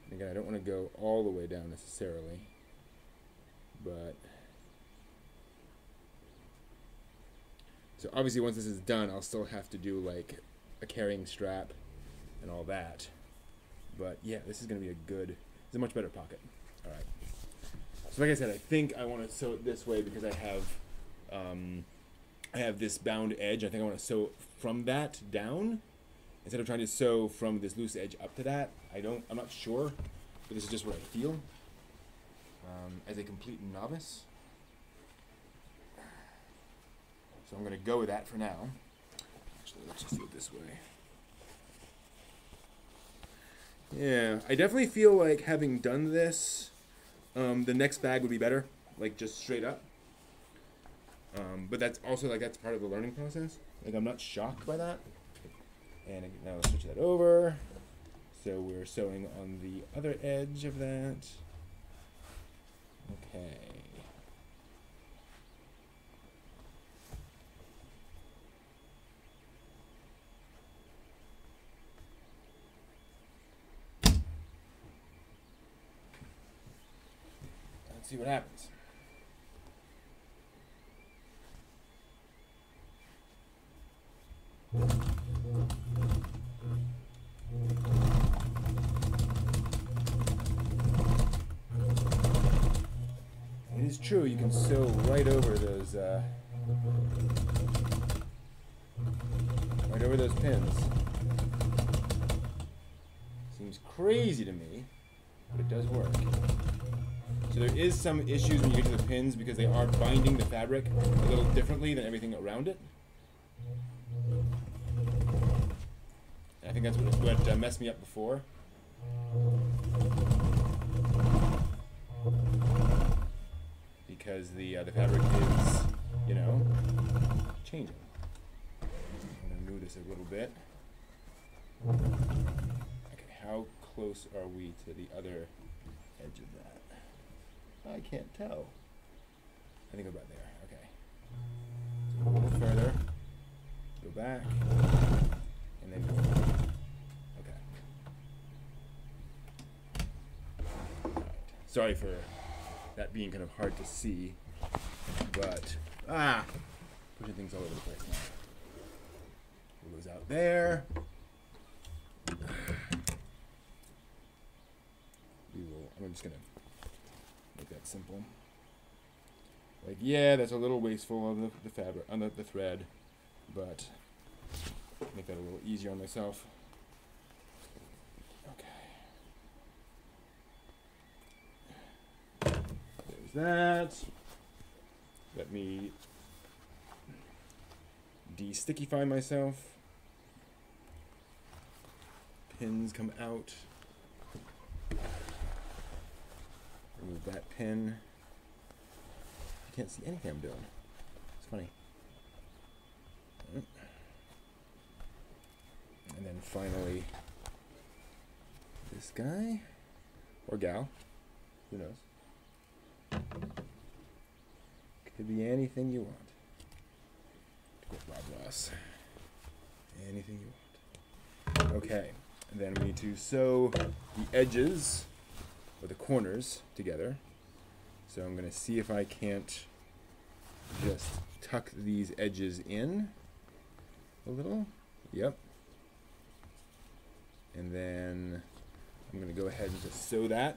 And again, I don't want to go all the way down necessarily, but so obviously once this is done, I'll still have to do like a carrying strap and all that. But yeah, this is going to be it's a much better pocket. All right. So like I said, I think I want to sew it this way because I have this bound edge. I think I want to sew from that down instead of trying to sew from this loose edge up to that. I'm not sure, but this is just what I feel as a complete novice. So I'm going to go with that for now. Actually, let's just do it this way. Yeah, I definitely feel like having done this, the next bag would be better, like just straight up. But that's also that's part of the learning process. Like I'm not shocked by that. And now let's switch that over. So we're sewing on the other edge of that. Okay. Let's see what happens. It is true, you can sew right over those pins. Seems crazy to me, but it does work. So there is some issues when you get to the pins because they are binding the fabric a little differently than everything around it. I think that's what messed me up before. Because the fabric is, you know, changing. I'm gonna move this a little bit. Okay, how close are we to the other edge of that? I can't tell. I think about there. Okay. So a little further. Go back. And then go forward. Okay. All right. Sorry for that being kind of hard to see, but pushing things all over the place now. Pull those out there. I'm just gonna make that simple. Like, yeah, that's a little wasteful of the fabric on the thread, but make that a little easier on myself. Okay. There's that. Let me de-stickify myself. Pins come out. Remove that pin. I can't see anything I'm doing. It's funny. And then finally, this guy or gal, who knows? Could be anything you want. To quote Bob Ross, anything you want. Okay, and then we need to sew the edges or the corners together. So I'm going to see if I can't just tuck these edges in a little. Yep. And then I'm going to go ahead and just sew that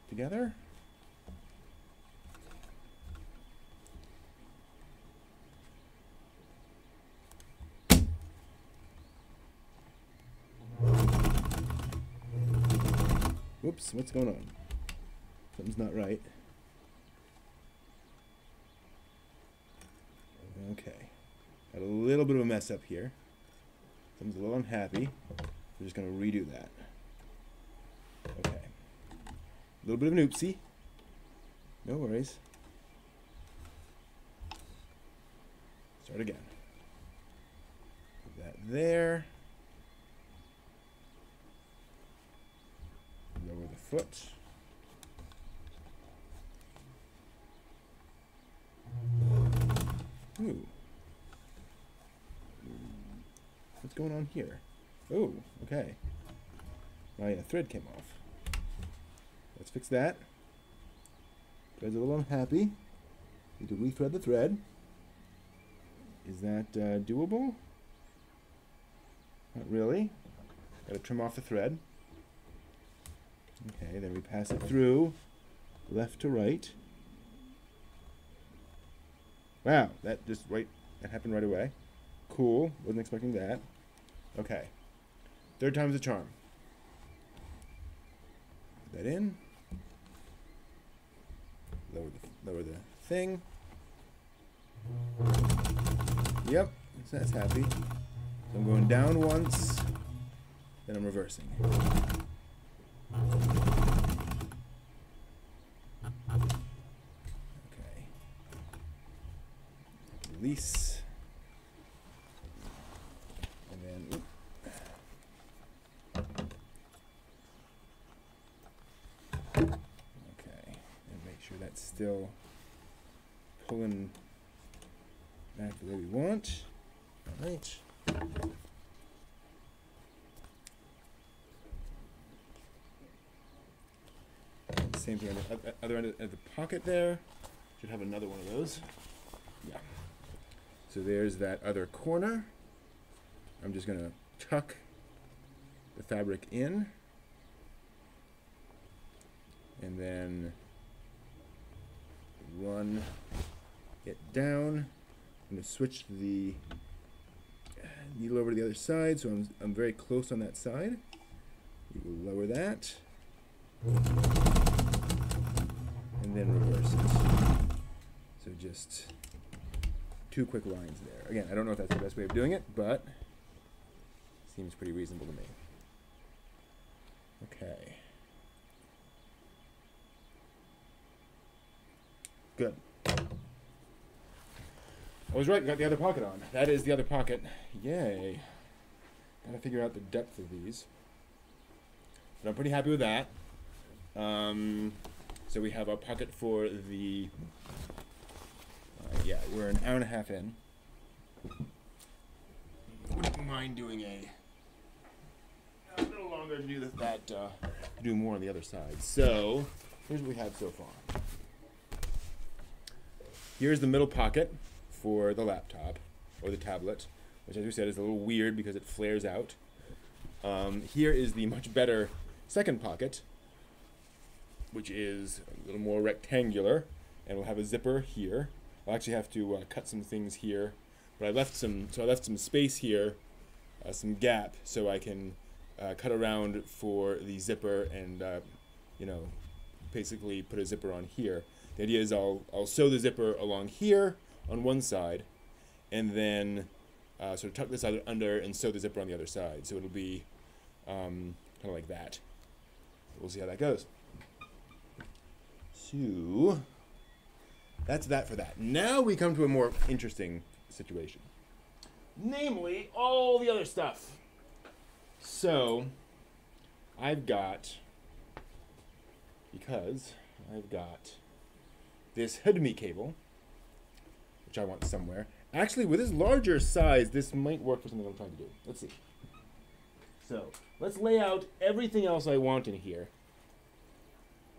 together. Whoops, what's going on? Something's not right. Okay. Got a little bit of a mess up here. Something's a little unhappy. We're just going to redo that. Okay. A little bit of an oopsie. No worries. Start again. Put that there. Lower the foot. Ooh. What's going on here? Oh, okay. My thread came off. Let's fix that. Thread's a little unhappy. Need to rethread the thread. Is that doable? Not really. Gotta trim off the thread. Okay, then we pass it through left to right. Wow, that happened right away. Cool, wasn't expecting that. Okay, third time's the charm. Put that in. Lower the thing. Yep, that's happy. So I'm going down once, then I'm reversing. Okay. Release. And then, oop. Okay. And make sure that's still pulling back the way we want. All right. Same thing on the other end of the pocket there. Should have another one of those. Yeah. So there's that other corner. I'm just going to tuck the fabric in. And then run it down. I'm going to switch the needle over to the other side, so I'm very close on that side. We will lower that. and then reverse it. So just 2 quick lines there. Again, I don't know if that's the best way of doing it, but seems pretty reasonable to me. Okay. Good. I was right, got the other pocket on. That is the other pocket. Yay. Gotta figure out the depth of these. But I'm pretty happy with that. So we have our pocket for the... yeah, we're an hour and a half in. Wouldn't mind doing a little longer to do that, do more on the other side. So, here's what we have so far. Here's the middle pocket for the laptop, or the tablet, which as we said is a little weird because it flares out. Here is the much better second pocket, which is a little more rectangular, and we'll have a zipper here. I'll actually have to cut some things here, but I left some space here, some gap, so I can cut around for the zipper and you know, basically put a zipper on here. The idea is I'll sew the zipper along here on one side, and then sort of tuck this under and sew the zipper on the other side. So it'll be kind of like that. We'll see how that goes. So that's that for that. Now we come to a more interesting situation, namely all the other stuff. So because I've got this HDMI cable, which I want somewhere. Actually, with this larger size, this might work for something I'm trying to do. Let's see. So let's lay out everything else I want in here.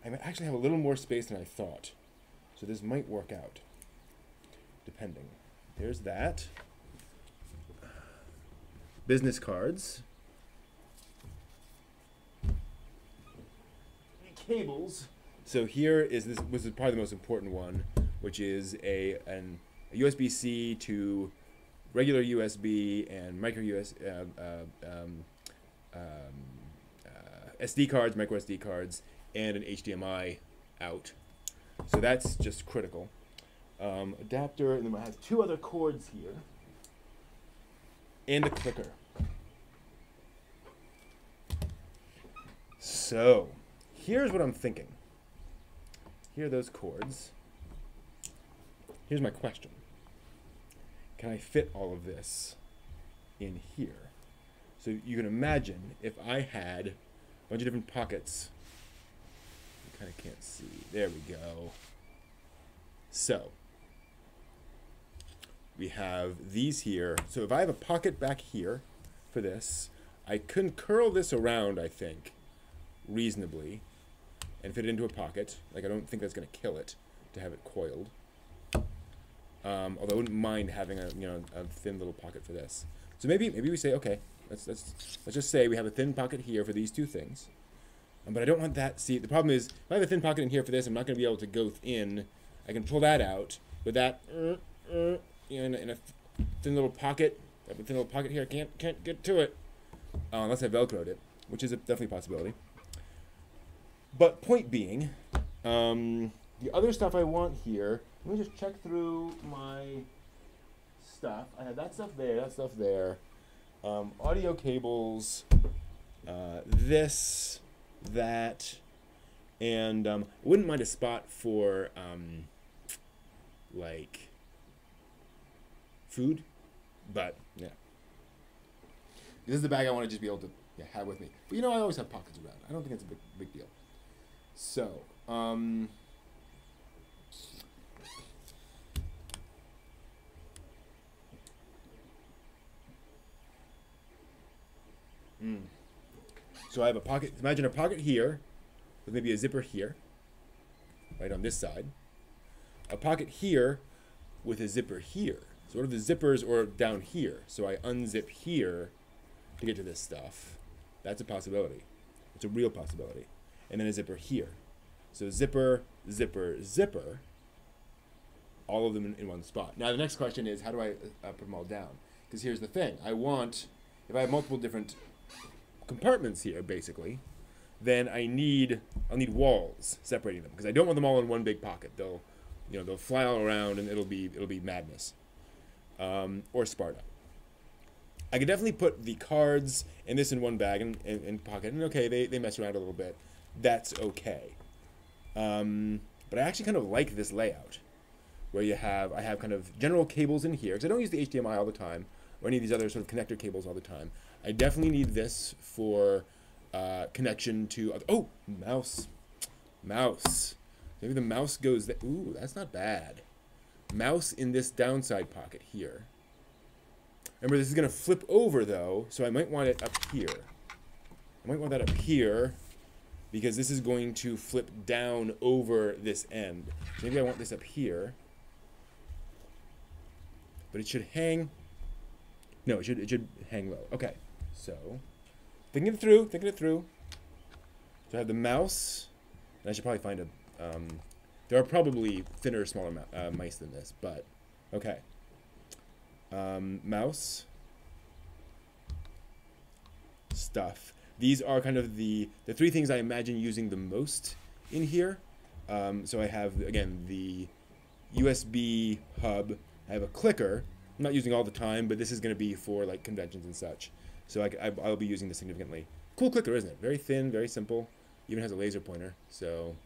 I might actually have a little more space than I thought. So this might work out, depending. There's that. Business cards. Cables. So here is this was probably the most important one, which is a USB-C to regular USB and micro SD cards, micro SD cards, and an HDMI out. So that's just critical. Adapter, and then I have 2 other cords here, and a clicker. So here's what I'm thinking. Here are those cords. Here's my question. Can I fit all of this in here? So you can imagine if I had a bunch of different pockets. You kind of can't see. There we go. So we have these here. So if I have a pocket back here for this, I can curl this around, I think, reasonably, and fit it into a pocket. Like, I don't think that's going to kill it to have it coiled. Although I wouldn't mind having a thin little pocket for this. So maybe we say, okay, let's just say we have a thin pocket here for these 2 things. But I don't want that. See, the problem is if I have a thin pocket in here for this, I'm not going to be able to go in. I can pull that out, but that in a thin little pocket. I have a thin little pocket here. I can't get to it unless I Velcroed it, which is definitely a possibility. But point being, the other stuff I want here, let me just check through my stuff. I have that stuff there, audio cables, this, that, and I wouldn't mind a spot for, like, food, but, yeah. This is the bag I want to just be able to have with me. But, I always have pockets around. I don't think it's a big deal. So, so I have a pocket. Imagine a pocket here with maybe a zipper here, right on this side. A pocket here with a zipper here. So what if the zippers are down here? So I unzip here to get to this stuff. That's a possibility. It's a real possibility. And then a zipper here. So zipper, zipper, zipper, all of them in one spot. Now the next question is, how do I put them all down? Because here's the thing. If I have multiple different compartments here, basically, then I'll need walls separating them because I don't want them all in one big pocket. They'll fly all around and it'll be madness, or Sparta. I could definitely put the cards and this in one bag and pocket, and okay, they mess around a little bit. That's okay. But I actually kind of like this layout, where I have kind of general cables in here, because I don't use the HDMI all the time, or any of these other sort of connector cables all the time. I definitely need this for connection to, oh, mouse. Maybe the mouse goes there. Ooh, that's not bad. Mouse in this downside pocket here. Remember, this is going to flip over, though, so I might want it up here. I might want that up here, because this is going to flip down over this end. So maybe I want this up here. But it should hang. No, it should hang low. Okay, so thinking it through. So I have the mouse, and I should probably find a. There are probably thinner, smaller mice than this, but okay. Mouse stuff. These are kind of the three things I imagine using the most in here. So I have, again, the USB hub. I have a clicker. I'm not using all the time, but this is going to be for like conventions and such. So I'll be using this significantly. Cool clicker, isn't it? Very thin, very simple. Even has a laser pointer. So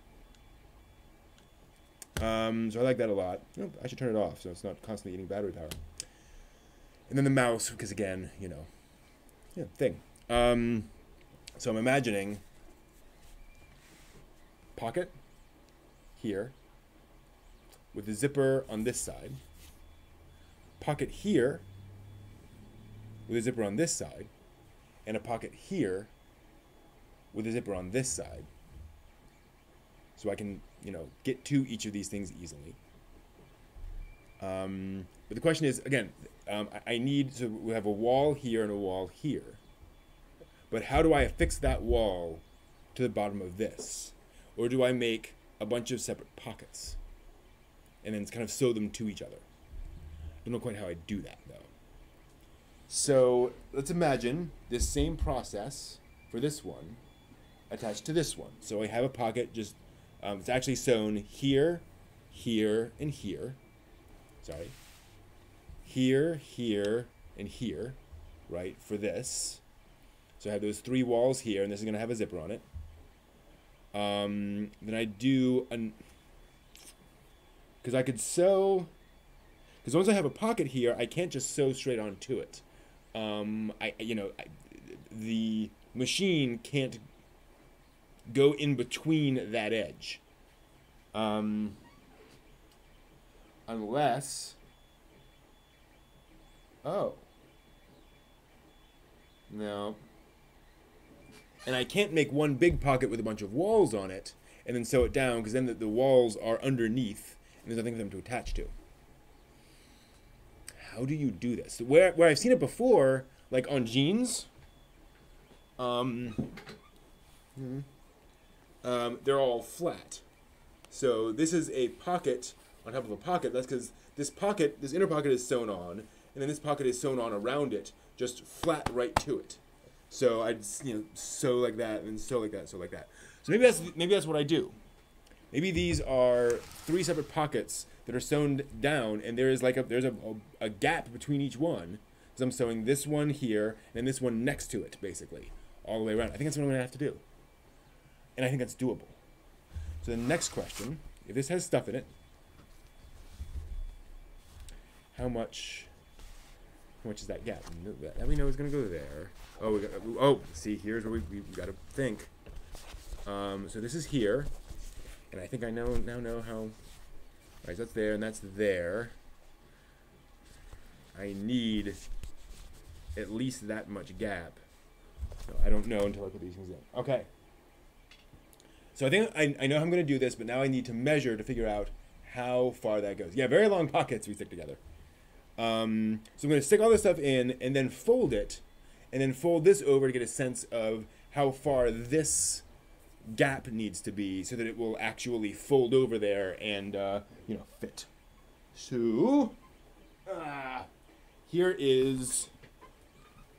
I like that a lot. Oh, I should turn it off so it's not constantly eating battery power. And then the mouse, because again, thing. So I'm imagining pocket here with the zipper on this side, pocket here with a zipper on this side, and a pocket here with a zipper on this side. So I can, get to each of these things easily. But the question is, again, so we have a wall here and a wall here. But how do I affix that wall to the bottom of this? Or do I make a bunch of separate pockets and then kind of sew them to each other? I don't know quite how I do that, though. So let's imagine this same process for this one attached to this one. So I have a pocket just, it's actually sewn here, here, and here. Sorry. Here, here, and here, right, for this. So I have those three walls here, and this is going to have a zipper on it. Then I do because I could sew, because once I have a pocket here, I can't just sew straight onto it. The machine can't go in between that edge. Unless, oh, no. And I can't make one big pocket with a bunch of walls on it and then sew it down, because then the walls are underneath and there's nothing for them to attach to. How do you do this? Where I've seen it before, like on jeans, they're all flat. So this is a pocket on top of a pocket. That's because this inner pocket is sewn on, and then this pocket is sewn on around it, just flat right to it. So I'd sew like that, and then sew like that, sew like that. So maybe that's what I do. Maybe these are three separate pockets that are sewn down, and there's a gap between each one, because I'm sewing this one here and this one next to it, basically, all the way around. I think that's what I'm gonna have to do, and I think that's doable. So the next question: if this has stuff in it, how much is that gap? That we know is going to go there. Oh, see, here's where we got to think. So this is here, and I think I now know how. All right, so that's there, and that's there. I need at least that much gap. No, I don't know until I put these things in. Okay. So I think I know how I'm going to do this, but now I need to measure to figure out how far that goes. Yeah, very long pockets we stick together. So I'm going to stick all this stuff in and then fold it, and then fold this over to get a sense of how far this gap needs to be so that it will actually fold over there and, fit. So, here is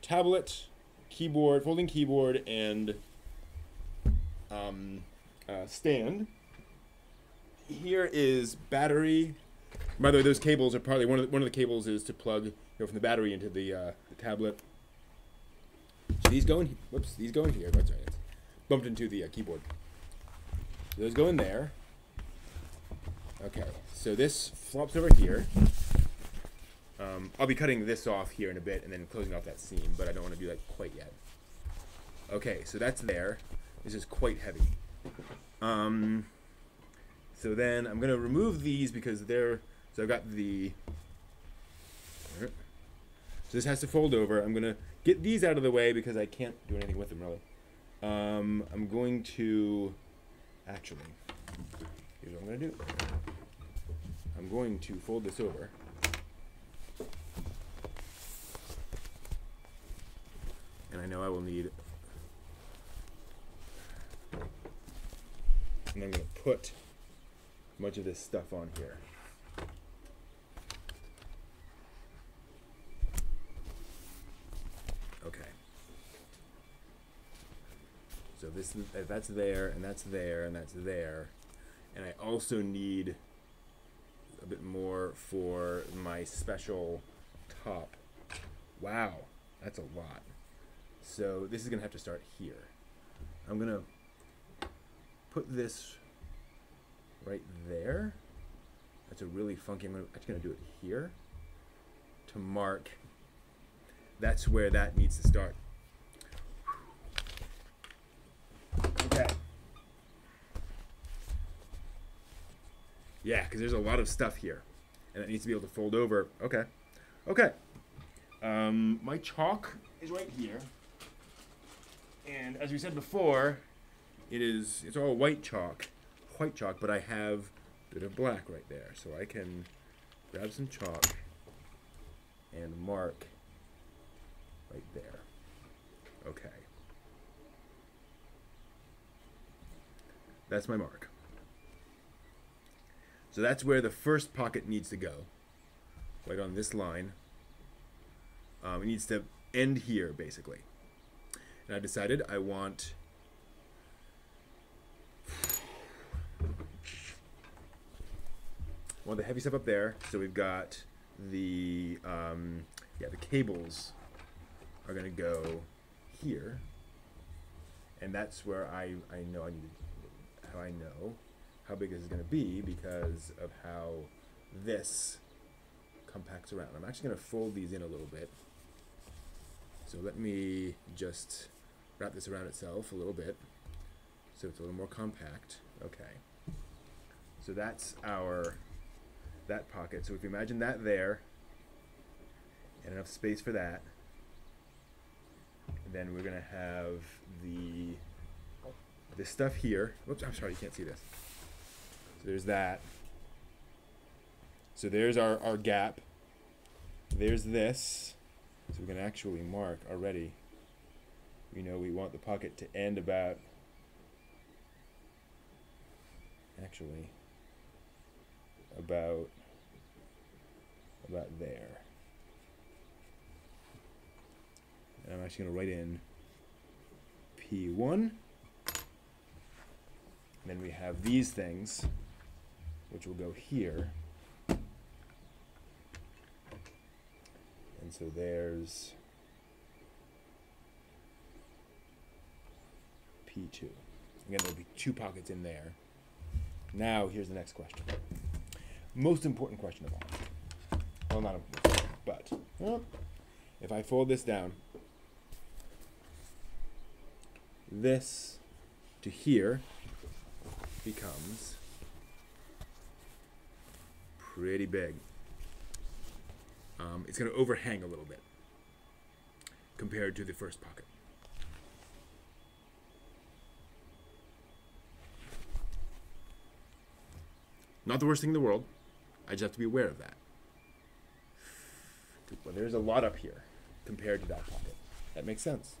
tablet, keyboard, folding keyboard, and stand. Here is battery. By the way, those cables are probably one of the cables is to plug from the battery into the tablet. So these go in. Whoops, these go in here. That's right. It's bumped into the keyboard. Those go in there. Okay, so this flops over here. I'll be cutting this off here in a bit and then closing off that seam, but I don't want to do that quite yet. Okay, so that's there. This is quite heavy. So then I'm going to remove these because they're... So I've got the... So this has to fold over. I'm going to get these out of the way because I can't do anything with them, really. I'm going to... Actually, here's what I'm going to do. I'm going to fold this over. And I know I will need... And I'm going to put much of this stuff on here. Okay. So this that's there, and that's there, and that's there. And I also need a bit more for my special top. Wow, that's a lot. So this is going to have to start here. I'm going to put this right there. That's a really funky, I'm actually going to do it here to mark. That's where that needs to start. Okay. Yeah, because there's a lot of stuff here, and it needs to be able to fold over. Okay. Okay. My chalk is right here. And as we said before, it's all white chalk, but I have a bit of black right there. So I can grab some chalk and mark right there. Okay. That's my mark. So that's where the first pocket needs to go, right on this line. It needs to end here, basically. And I decided I want the heavy stuff up there. So we've got the the cables are gonna go here, and that's where I know how big this is gonna be because of how this compacts around. I'm actually gonna fold these in a little bit. So let me just wrap this around itself a little bit so it's a little more compact. Okay. So that's that pocket. So if you imagine that there and enough space for that, then we're gonna have this stuff here. Whoops, I'm sorry, you can't see this. So there's that. So there's our gap. There's this. So we can actually mark already. We know we want the pocket to end about, about there. And I'm actually going to write in P1. And then we have these things, which will go here. And so there's P2. Again, there'll be two pockets in there. Now, here's the next question. Most important question of all. Well, not important, but if I fold this down, this to here becomes pretty big. It's going to overhang a little bit compared to the first pocket. Not the worst thing in the world. I just have to be aware of that. Well, there's a lot up here compared to that pocket. That makes sense.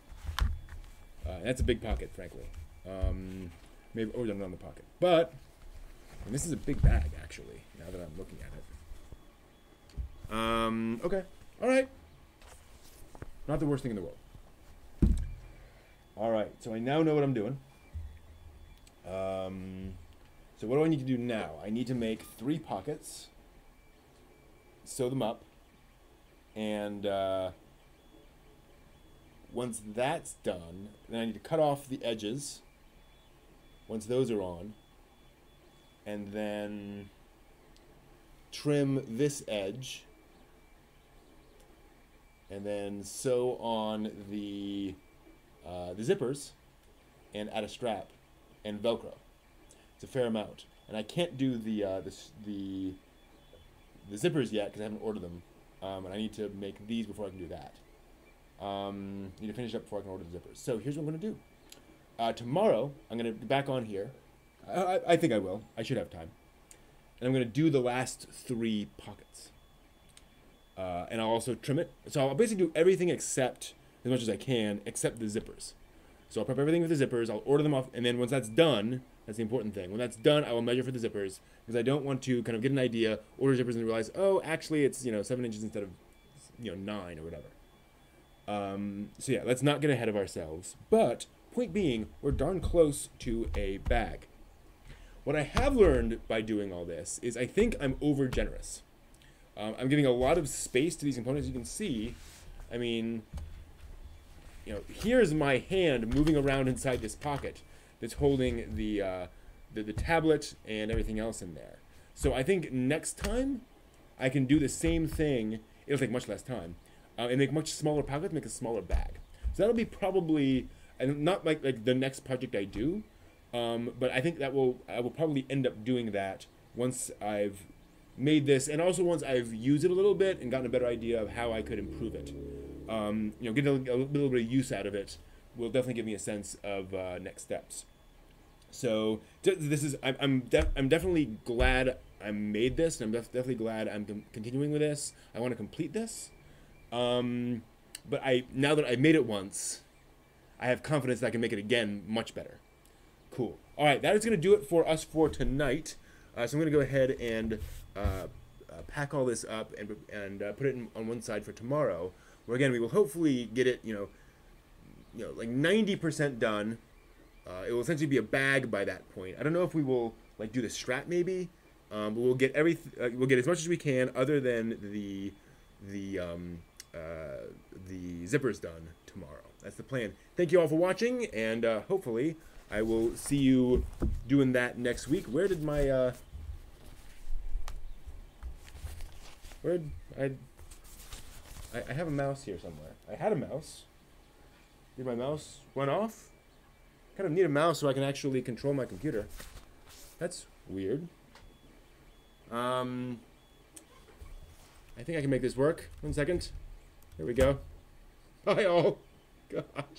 And that's a big pocket, frankly. Maybe overdone on the pocket. But, and this is a big bag, actually, now that I'm looking at it. Okay. All right. Not the worst thing in the world. All right. So I now know what I'm doing. So what do I need to do now? I need to make 3 pockets, sew them up, and once that's done, then I need to cut off the edges once those are on, and then trim this edge, and then sew on the zippers and add a strap and Velcro. It's a fair amount, and I can't do the zippers yet because I haven't ordered them, and I need to make these before I can do that. Need to finish up before I can order the zippers. So here's what I'm gonna do. Tomorrow I'm gonna be back on here. I think I will. I should have time, and I'm gonna do the last 3 pockets, and I'll also trim it. So I'll basically do everything except as much as I can, except the zippers. So I'll prep everything with the zippers. I'll order them off, and then once that's done. That's the important thing. When that's done, I will measure for the zippers because I don't want to kind of get an idea, order zippers, and realize, oh, actually, it's 7 inches instead of 9 or whatever. So yeah, let's not get ahead of ourselves. But point being, we're darn close to a bag. What I have learned by doing all this is I think I'm over generous. I'm giving a lot of space to these components. You can see, I mean, here's my hand moving around inside this pocket that's holding the tablet and everything else in there. So I think next time I can do the same thing. It'll take much less time, and make much smaller pockets, make a smaller bag. So that'll be probably, and not like the next project I do, but I think I will probably end up doing that once I've made this, and also once I've used it a little bit and gotten a better idea of how I could improve it. Getting a little bit of use out of it will definitely give me a sense of next steps. So this is I'm definitely glad I made this, and I'm definitely glad I'm continuing with this. I want to complete this, but now that I've made it once, I have confidence that I can make it again much better. Cool. All right, that is going to do it for us for tonight. So I'm going to go ahead and pack all this up and put it on one side for tomorrow, where again we will hopefully get it like 90% done. It will essentially be a bag by that point. I don't know if we will like do the strap maybe, but we'll get we'll get as much as we can other than the zippers done tomorrow. That's the plan. Thank you all for watching, and hopefully I will see you doing that next week. Where did my I have a mouse here somewhere. I had a mouse. Did my mouse run off? Kind of need a mouse so I can actually control my computer. That's weird. I think I can make this work. 1 second. There we go. Bye all. Gosh.